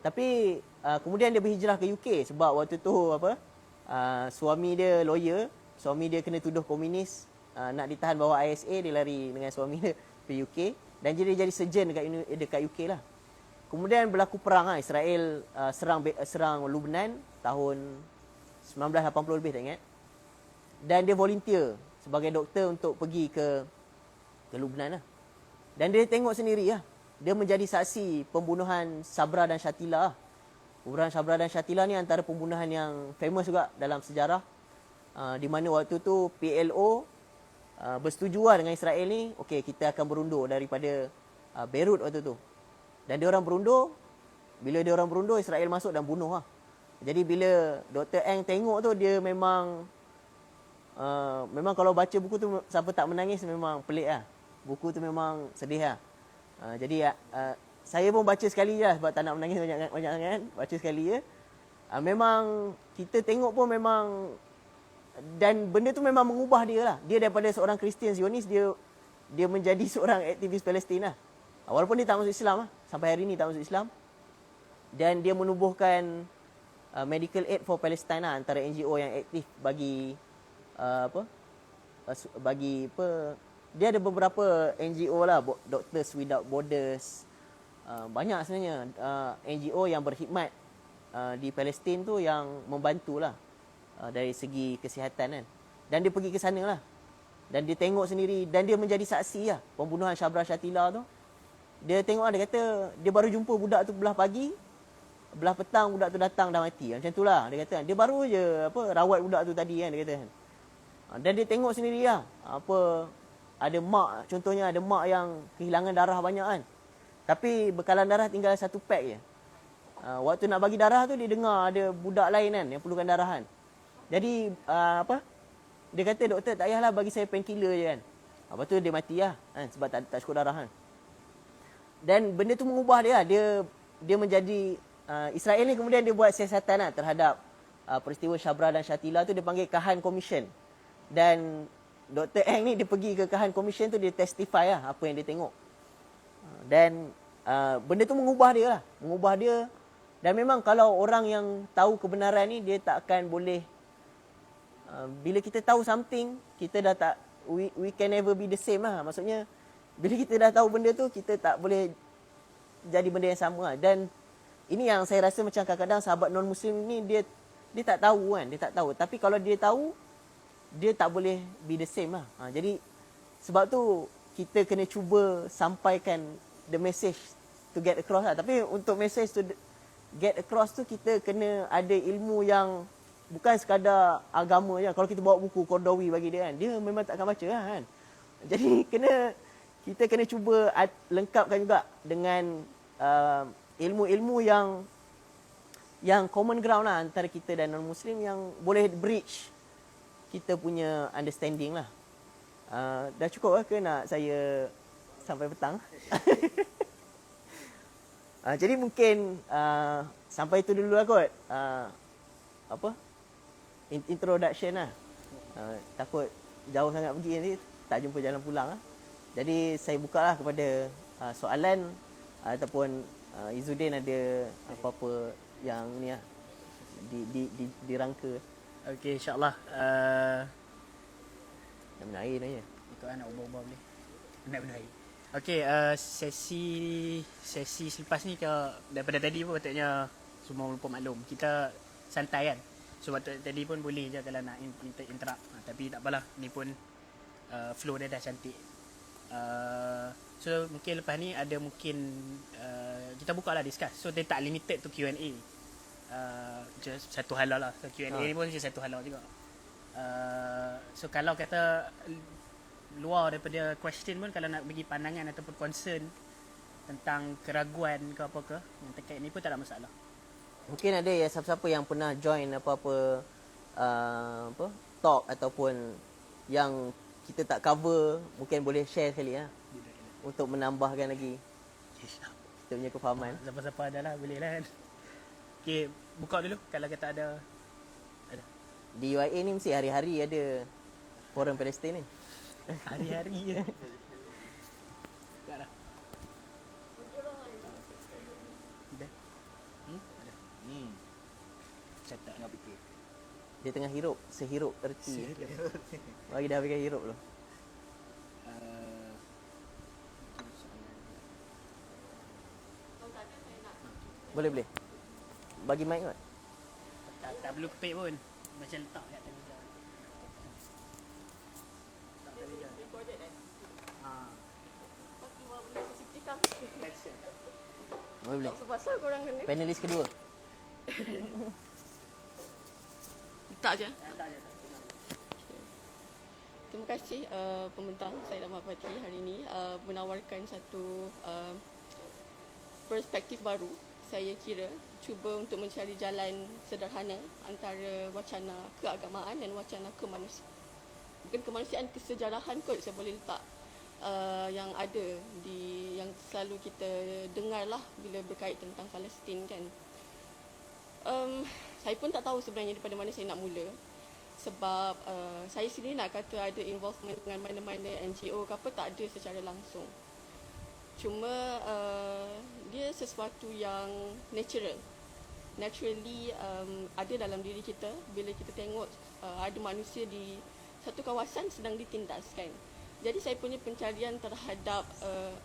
Tapi kemudian dia berhijrah ke UK sebab waktu tu suami dia lawyer, suami dia kena tuduh komunis, nak ditahan bawah ISA, dia lari dengan suami dia ke UK dan dia jadi surgeon dekat UK lah. Kemudian berlaku perang lah. Israel serang Lebanon tahun 1980 lebih tak ingat. Dan dia volunteer sebagai doktor untuk pergi ke Lebanon lah. Dan dia tengok sendiri lah. Dia menjadi saksi pembunuhan Sabra dan Shatila lah. Pembunuhan Sabra dan Shatila ni antara pembunuhan yang famous juga dalam sejarah. Di mana waktu tu PLO bersetuju lah dengan Israel ni, okey kita akan berundur daripada Beirut waktu tu. Dan dia orang berundur, bila dia orang berundur Israel masuk dan bunuh lah. Jadi bila Dr. Eng tengok tu dia memang kalau baca buku tu siapa tak menangis memang pelik lah. Buku tu memang sedih lah. Jadi saya pun baca sekali je lah sebab tak nak menangis banyak kan. Baca sekali je. Memang kita tengok pun memang, dan benda tu memang mengubah dia lah. Dia daripada seorang Kristian Zionis, dia menjadi seorang aktivis Palestin lah. Walaupun dia tak masuk Islam lah. Sampai hari ni tak masuk Islam. Dan dia menubuhkan Medical Aid for Palestine lah, antara NGO yang aktif bagi dia ada beberapa NGO lah, Doctors Without Borders, banyak sebenarnya NGO yang berkhidmat di Palestin tu yang membantu lah dari segi kesihatan kan. Dan dia pergi ke sana lah dan dia tengok sendiri dan dia menjadi saksi lah pembunuhan Sabra Shatila tu. Dia tengok lah, dia kata dia baru jumpa budak tu belah pagi, belah petang budak tu datang dah mati. Macam tu lah dia kata. Dia baru je rawat budak tu tadi kan, dia kata kan. Dan dia tengok sendiri lah ada mak, contohnya ada mak yang kehilangan darah banyak kan, tapi bekalan darah tinggal 1 pack je. Waktu nak bagi darah tu dia dengar ada budak lain kan yang perlukan darah kan. Jadi dia kata doktor tak payahlah bagi saya painkiller je kan. Lepas tu dia mati lah kan, sebab tak cukup darah kan. Dan benda tu mengubah dia lah. Dia menjadi Israel ni kemudian dia buat siasatan lah terhadap peristiwa Sabra dan Shatila tu. Dia panggil Kahan Commission. Dan Dr. Eng ni dia pergi ke Kahan Commission tu, dia testify lah apa yang dia tengok. Dan benda tu mengubah dia lah. Mengubah dia. Dan memang kalau orang yang tahu kebenaran ni, dia tak akan boleh bila kita tahu something, kita dah tak, we can never be the same lah. Maksudnya bila kita dah tahu benda tu, kita tak boleh jadi benda yang sama lah. Dan ini yang saya rasa macam kadang-kadang sahabat non-Muslim ni dia tak tahu kan, dia tak tahu. Tapi kalau dia tahu, dia tak boleh be the same lah. Jadi sebab tu kita kena cuba sampaikan the message to get across lah. Tapi untuk message to get across tu kita kena ada ilmu yang bukan sekadar agama je. Kalau kita bawa buku Kordawi bagi dia kan, dia memang tak akan baca lah kan. Jadi kita kena cuba lengkapkan juga dengan ilmu-ilmu yang common ground lah antara kita dan non-Muslim, yang boleh bridge kita punya understanding lah. Dah cukup lah ke nak saya sampai petang? Jadi mungkin sampai itu dulu lah kot. Introduction lah. Takut jauh sangat pergi nanti tak jumpa jalan pulang lah. Jadi saya buka lah kepada soalan ataupun Izzuddin ada apa-apa yang ni lah dirangka. Okey, insyaAllah. Nak minum air ni je. Itu nak ubah-ubah boleh. Nak minum air. Okey, sesi selepas ni daripada tadi pun patutnya semua lupa maklum. Kita santai kan. So tadi pun boleh je kalau nak interrupt. Tapi tak apalah, ni pun flow dia dah cantik. So mungkin lepas ni ada kita buka lah discuss. So dia tak limited to Q&A. Just satu halal lah. So Q&A ni pun just satu halal juga. So kalau kata luar daripada question pun, kalau nak bagi pandangan ataupun concern tentang keraguan ke apa ke yang terkait ni pun tak ada masalah. Mungkin ada ya siapa-siapa yang pernah join apa-apa talk ataupun yang kita tak cover, mungkin boleh share sekali ya untuk menambahkan lagi kita punya kefahaman. Siapa-siapa ada lah, boleh lah kan. Okay, buka dulu kalau kata ada. Di UIA ni mesti hari-hari ada forum Palestin ni. Hari-hari je. Tak dah. Dah. Ada. Catat nak fikir. Dia tengah hirup, sehirup erti. Bagi dah habiskan hirup tu. Boleh. Bagi mic kot. Tak perlu kepek pun. Macam letak kat television. Tak television. Boleh. Pasal korang kena Panelis kedua. letak je. Tak je. Terima kasih pembentang Syed Ahmad Fatri hari ini menawarkan satu perspektif baru. Saya kira cuba untuk mencari jalan sederhana antara wacana keagamaan dan wacana kemanusiaan. Bukan kemanusiaan, kesejarahan kot saya boleh letak yang ada di yang selalu kita dengar lah bila berkait tentang Palestin kan. Saya pun tak tahu sebenarnya daripada mana saya nak mula. Sebab saya sendiri nak kata ada involvement dengan mana-mana NGO ke apa, tak ada secara langsung. Cuma dia sesuatu yang naturally ada dalam diri kita bila kita tengok ada manusia di satu kawasan sedang ditindaskan. Jadi saya punya pencarian terhadap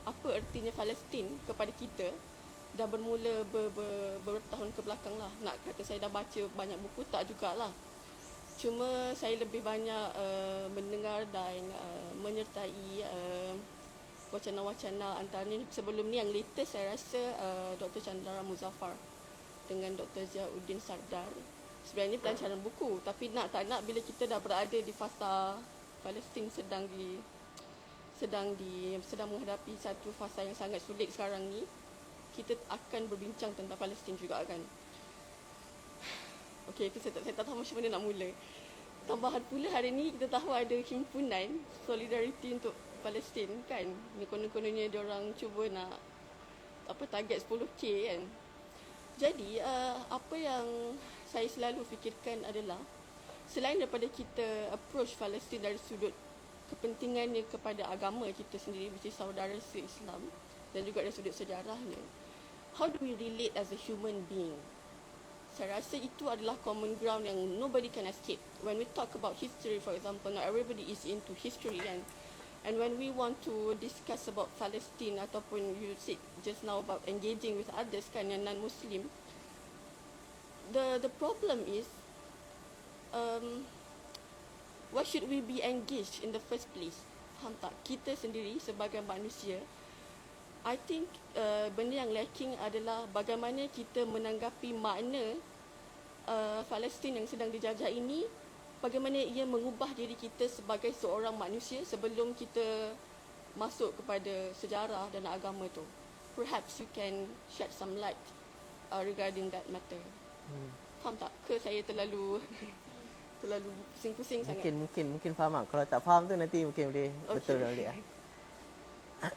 apa ertinya Palestin kepada kita dah bermula beberapa tahun ke belakang lah. Nak kata saya dah baca banyak buku, tak jugalah. Cuma saya lebih banyak mendengar dan menyertai wacana-wacana antaranya sebelum ni yang latest saya rasa Dr. Chandra Muzaffar dengan Dr. Ziauddin Sardar. Sebenarnya pelancaran buku, tapi nak tak nak bila kita dah berada di fasa Palestin sedang menghadapi satu fasa yang sangat sulit sekarang ni, kita akan berbincang tentang Palestin juga kan. Okey, itu saya tak tahu macam mana nak mula. Tambahan pula hari ni kita tahu ada himpunan Solidariti untuk Palestin kan. Ni konon-kononnya dia orang cuba nak target 10K kan. Jadi apa yang saya selalu fikirkan adalah selain daripada kita approach Palestin dari sudut kepentingannya kepada agama kita sendiri, which is saudara se-Islam, dan juga dari sudut sejarahnya, how do we relate as a human being? Saya rasa itu adalah common ground yang nobody can escape. When we talk about history, for example, not everybody is into history and when we want to discuss about Palestine ataupun you said just now about engaging with others kan yang non-Muslim, the problem is why should we be engaged in the first place? Faham tak? Kita sendiri sebagai manusia, I think benda yang lacking adalah bagaimana kita menanggapi makna Palestin yang sedang dijajah ini, bagaimana ia mengubah diri kita sebagai seorang manusia sebelum kita masuk kepada sejarah dan agama tu. Perhaps you can shed some light regarding that matter. Faham tak? Ke saya terlalu pusing-pusing sangat? Mungkin faham tak? Kalau tak faham tu nanti mungkin boleh betul balik lah.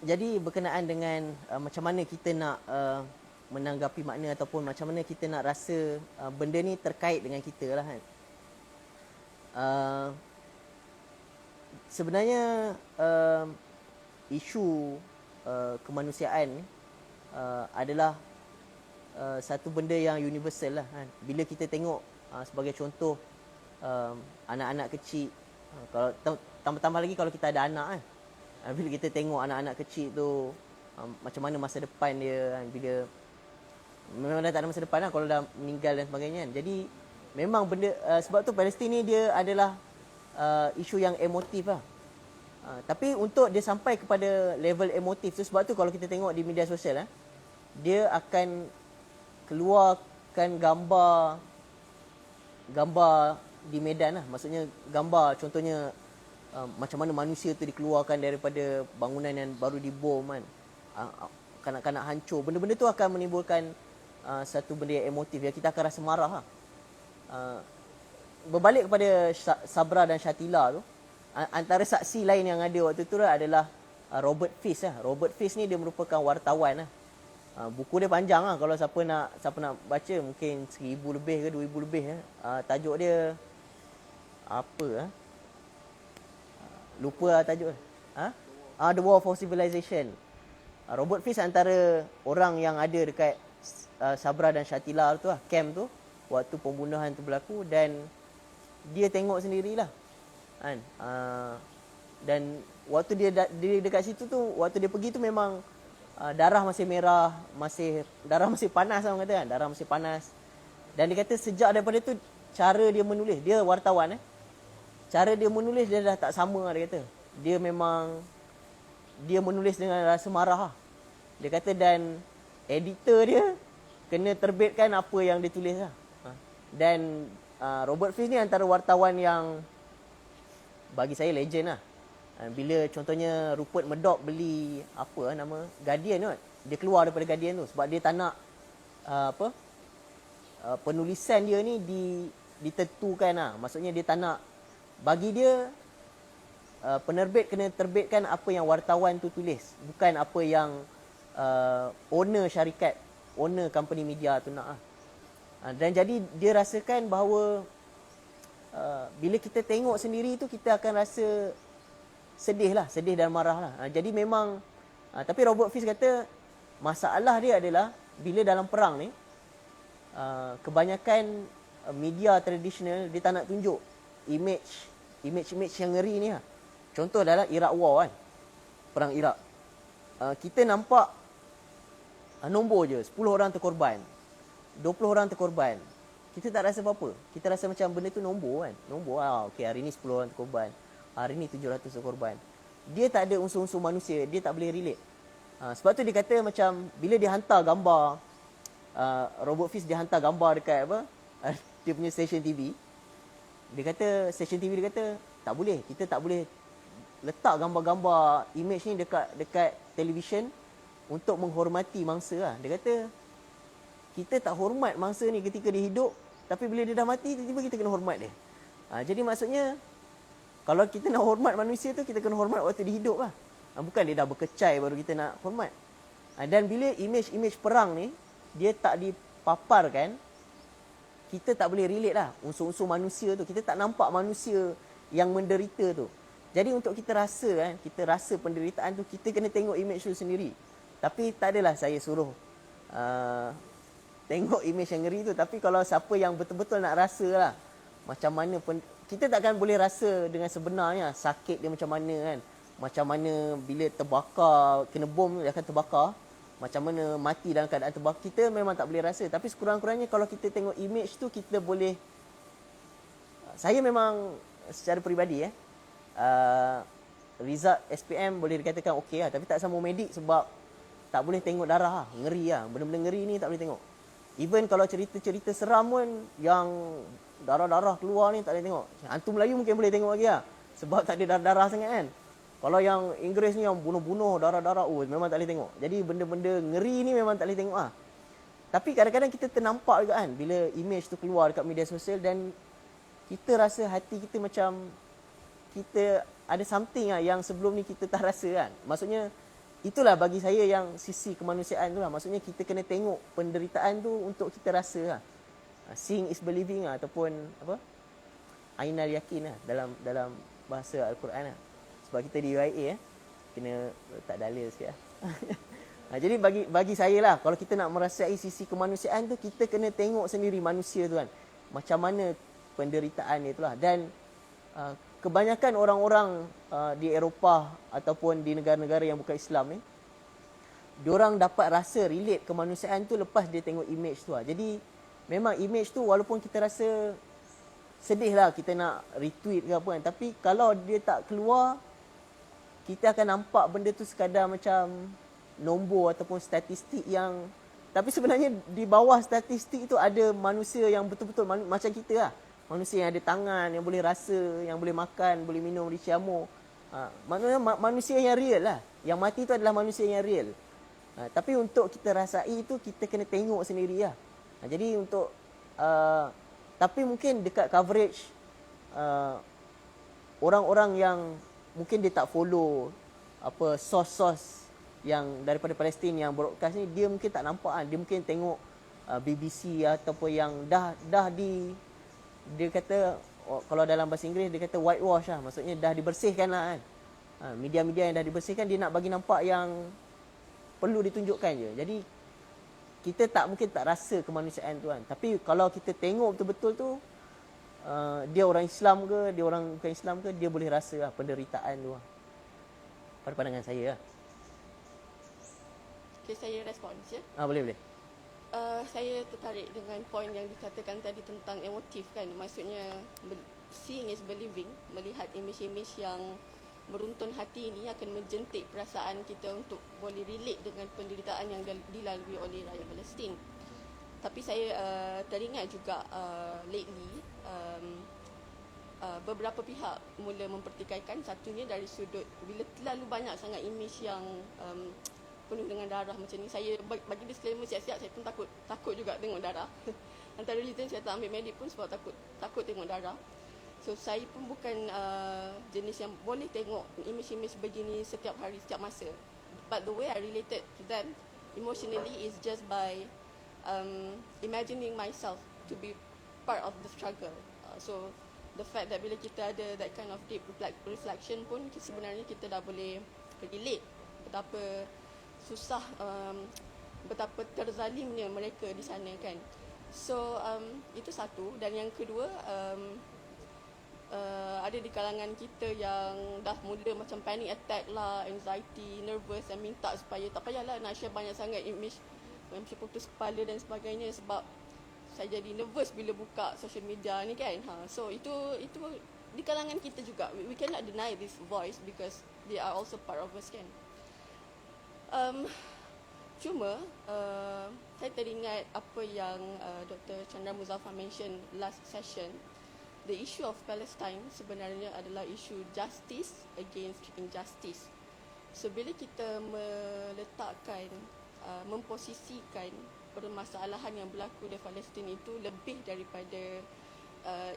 Jadi berkenaan dengan macam mana kita nak menanggapi makna ataupun macam mana kita nak rasa benda ni terkait dengan kita lah kan. Sebenarnya isu kemanusiaan adalah satu benda yang universal lah kan. Bila kita tengok sebagai contoh anak-anak kecil, kalau tambah-tambah lagi kalau kita ada anak kan, bila kita tengok anak-anak kecil tu macam mana masa depan dia kan, bila memang dah tak ada masa depan lah kalau dah meninggal dan sebagainya kan. Jadi memang benda sebab tu Palestin ni dia adalah isu yang emotif lah. Tapi untuk dia sampai kepada level emotif tu, sebab tu kalau kita tengok di media sosial dia akan keluarkan gambar di medan lah. Maksudnya gambar contohnya macam mana manusia tu dikeluarkan daripada bangunan yang baru dibom kan. Kanak-kanak hancur. Benda-benda tu akan menimbulkan satu benda yang emotif yang kita akan rasa marah lah. Berbalik kepada Sabra dan Syatila tu, antara saksi lain yang ada waktu tu adalah Robert Fisk lah. Robert Fisk ni dia merupakan wartawan lah. Buku dia panjang lah, kalau siapa nak baca mungkin 1,000 lebih ke 2,000 lebih lah. Tajuk dia apa lah? Lupa lah tajuk dia. The War for Civilization. Robert Fisk antara orang yang ada dekat Sabra dan Syatila tu lah, camp tu, waktu pembunuhan tu berlaku, dan dia tengok sendirilah kan. Dan waktu dia dekat situ tu, waktu dia pergi tu memang darah masih merah, darah masih panas lah orang kata kan, darah masih panas. Dan dia kata sejak daripada tu cara dia menulis, dia wartawan cara dia menulis dia dah tak sama, dia kata. Dia memang dia menulis dengan rasa marah lah. Dia kata dan editor dia kena terbitkan apa yang dia tulis lah. Dan Robert Fisk ni antara wartawan yang bagi saya legend lah. Bila contohnya Rupert Murdoch beli apa nama Guardian tu, dia keluar daripada Guardian tu sebab dia tak nak penulisan dia ni ditentukan lah. Maksudnya dia tak nak, bagi dia penerbit kena terbitkan apa yang wartawan tu tulis, bukan apa yang owner syarikat, owner company media tu nak lah. Dan jadi dia rasakan bahawa bila kita tengok sendiri tu kita akan rasa sedih dan marah lah. Jadi memang tapi Robert Fisk kata masalah dia adalah bila dalam perang ni kebanyakan media tradisional dia tak nak tunjuk image yang ngeri ni lah. Contoh adalah Iraq War kan, perang Iraq. Kita nampak nombor je 10 orang terkorban, 20 orang terkorban. Kita tak rasa apa-apa. Kita rasa macam benda tu nombor kan. Nombor okey, hari ni 10 orang terkorban, hari ni 700 terkorban. Dia tak ada unsur-unsur manusia, dia tak boleh relate. Sebab tu dia kata macam bila dia hantar gambar, Robert Fisk dia hantar gambar dekat dia punya stesen TV. Dia kata stesen TV dia kata tak boleh, kita tak boleh letak gambar-gambar image ni dekat televisyen untuk menghormati mangsa lah. Dia kata kita tak hormat mangsa ni ketika dia hidup, tapi bila dia dah mati tiba-tiba kita kena hormat dia. Jadi maksudnya kalau kita nak hormat manusia tu, kita kena hormat waktu dia hidup lah. Bukan dia dah berkecai baru kita nak hormat. Dan bila image perang ni dia tak dipaparkan, kita tak boleh relate lah unsur-unsur manusia tu. Kita tak nampak manusia yang menderita tu. Jadi untuk kita rasa kan, kita rasa penderitaan tu, kita kena tengok image tu sendiri. Tapi tak adalah saya suruh tengok image yang ngeri tu. Tapi kalau siapa yang betul-betul nak rasa lah macam mana kita takkan boleh rasa dengan sebenarnya sakit dia macam mana kan. Macam mana bila terbakar, kena bom dia akan terbakar, macam mana mati dalam keadaan terbakar, kita memang tak boleh rasa. Tapi sekurang-kurangnya kalau kita tengok image tu, kita boleh, saya memang secara peribadi result SPM boleh dikatakan okey lah, tapi tak sama medik sebab tak boleh tengok darah lah. Ngeri lah, benda-benda ngeri ni tak boleh tengok. Even kalau cerita-cerita seram pun yang darah-darah keluar ni tak boleh tengok. Hantu Melayu mungkin boleh tengok lagi lah, sebab tak ada darah-darah sangat kan. Kalau yang Inggeris ni yang bunuh-bunuh darah-darah, memang tak boleh tengok. Jadi benda-benda ngeri ni memang tak boleh tengok lah. Tapi kadang-kadang kita ternampak juga kan bila image tu keluar dekat media sosial, dan kita rasa hati kita macam kita ada something lah yang sebelum ni kita tak rasa kan. Maksudnya itulah bagi saya yang sisi kemanusiaan tu lah. Maksudnya kita kena tengok penderitaan tu untuk kita rasa lah. Seeing is believing lah, ataupun apa, ainal yakin lah dalam bahasa Al-Quran lah. Sebab kita di UIA kena letak dalil sikit lah. Jadi bagi saya lah, kalau kita nak merasai sisi kemanusiaan tu, kita kena tengok sendiri manusia tu kan, macam mana penderitaan dia tu lah. Dan kebanyakan orang-orang di Eropah ataupun di negara-negara yang bukan Islam ni, diorang dapat rasa relate kemanusiaan tu lepas dia tengok image tu lah. Jadi memang image tu walaupun kita rasa sedih lah, kita nak retweet ke apa kan, tapi kalau dia tak keluar, kita akan nampak benda tu sekadar macam nombor ataupun statistik yang, tapi sebenarnya di bawah statistik tu ada manusia yang betul-betul macam kita lah. manusia yang ada tangan, yang boleh rasa, yang boleh makan, boleh minum, boleh ciamuk. Maknanya manusia yang real lah. Yang mati itu adalah manusia yang real. Tapi untuk kita rasai itu, kita kena tengok sendiri lah. Jadi untuk tapi mungkin dekat coverage orang-orang yang mungkin dia tak follow apa source-source yang daripada Palestin yang broadcast ni, dia mungkin tak nampak kan. Dia mungkin tengok BBC ataupun yang dah dia kata kalau dalam bahasa Inggeris dia kata whitewash lah, maksudnya dah dibersihkan lah kan. Media-media yang dah dibersihkan, dia nak bagi nampak yang perlu ditunjukkan je. Jadi kita mungkin tak rasa kemanusiaan tu kan. Tapi kalau kita tengok betul-betul tu, dia orang Islam ke, dia orang bukan Islam ke, dia boleh rasa lah penderitaan tu lah. Pada pandangan saya lah. Okay, saya respons ya. Boleh. Saya tertarik dengan poin yang dikatakan tadi tentang emotif kan. Maksudnya seeing is believing. Melihat image-image yang meruntun hati ini akan menjentik perasaan kita untuk boleh relate dengan penderitaan yang dilalui oleh rakyat Palestin. Tapi saya teringat juga lately beberapa pihak mula mempertikaikan. Satunya dari sudut bila terlalu banyak sangat image yang penuh dengan darah macam ni. Saya bagi disclaimer siap-siap, saya pun takut juga tengok darah. Antara reason saya tak ambil medik pun sebab takut tengok darah. So saya pun bukan jenis yang boleh tengok image-image begini setiap hari, setiap masa. But the way I related to them emotionally is just by imagining myself to be part of the struggle. So the fact that bila kita ada that kind of deep reflection pun sebenarnya kita dah boleh relate betapa susah, betapa terzalimnya mereka di sana kan. So itu satu. Dan yang kedua, ada di kalangan kita yang dah mula macam panic attack lah, anxiety, nervous, dan minta supaya tak payahlah nak share banyak sangat image macam putus kepala dan sebagainya sebab saya jadi nervous bila buka social media ni kan. So itu di kalangan kita juga. We cannot deny this voice because they are also part of us kan. Cuma saya teringat apa yang Dr. Chandra Muzaffar mention last session. The issue of Palestine sebenarnya adalah isu justice against injustice. So bila kita meletakkan, memposisikan permasalahan yang berlaku di Palestin itu lebih daripada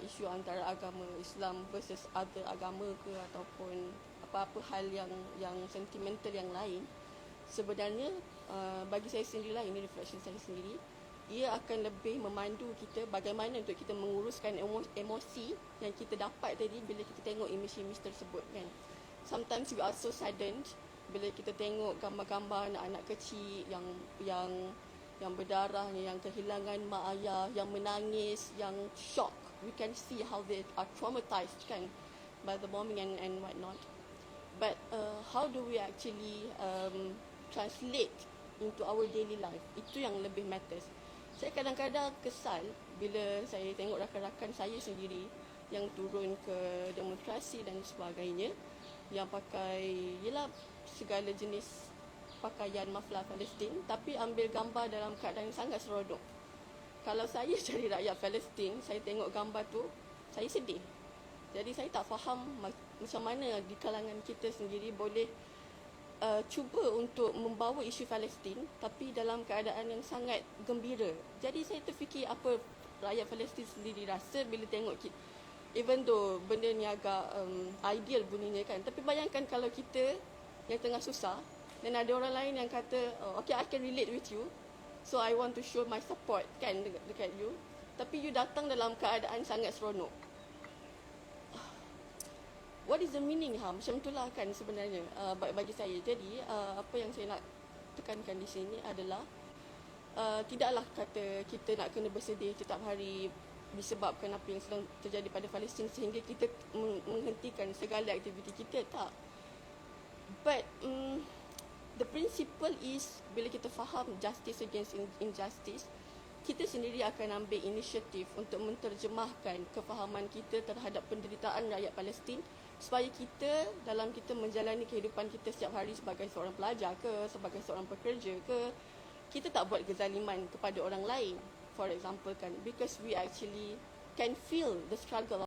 isu antara agama Islam versus other agama ke ataupun apa-apa hal yang sentimental yang lain, sebenarnya bagi saya sendirilah, ini reflection saya sendiri, ia akan lebih memandu kita bagaimana untuk kita menguruskan emosi yang kita dapat tadi bila kita tengok image-image tersebut kan. Sometimes we are so saddened bila kita tengok gambar-gambar anak-anak kecil yang berdarah, yang kehilangan mak ayah, yang menangis, yang shock. We can see how they are traumatized kan by the bombing and whatnot. But how do we actually translate into our daily life? Itu yang lebih matters. Saya kadang-kadang kesal bila saya tengok rakan-rakan saya sendiri yang turun ke demonstrasi dan sebagainya, yang pakai segala jenis pakaian maflar Palestin tapi ambil gambar dalam keadaan yang sangat seronok. Kalau saya jadi rakyat Palestin, saya tengok gambar tu, saya sedih. Jadi saya tak faham macam mana di kalangan kita sendiri boleh cuba untuk membawa isu Palestin tapi dalam keadaan yang sangat gembira. Jadi saya terfikir apa rakyat Palestin sendiri rasa bila tengok kita. Even though benda ni agak ideal bunyinya kan, tapi bayangkan kalau kita yang tengah susah dan ada orang lain yang kata, okay, I can relate with you, so I want to show my support kan dekat you, tapi you datang dalam keadaan sangat seronok. What is the meaning? Macam itulah kan sebenarnya bagi saya. Jadi apa yang saya nak tekankan di sini adalah tidaklah kata kita nak kena bersedih setiap hari disebabkan apa yang sedang terjadi pada Palestin sehingga kita menghentikan segala aktiviti kita, tak. But the principle is bila kita faham justice against injustice, kita sendiri akan ambil inisiatif untuk menterjemahkan kefahaman kita terhadap penderitaan rakyat Palestin supaya kita dalam kita menjalani kehidupan kita setiap hari sebagai seorang pelajar ke, sebagai seorang pekerja ke, kita tak buat kezaliman kepada orang lain. For example kan, because we actually can feel the struggle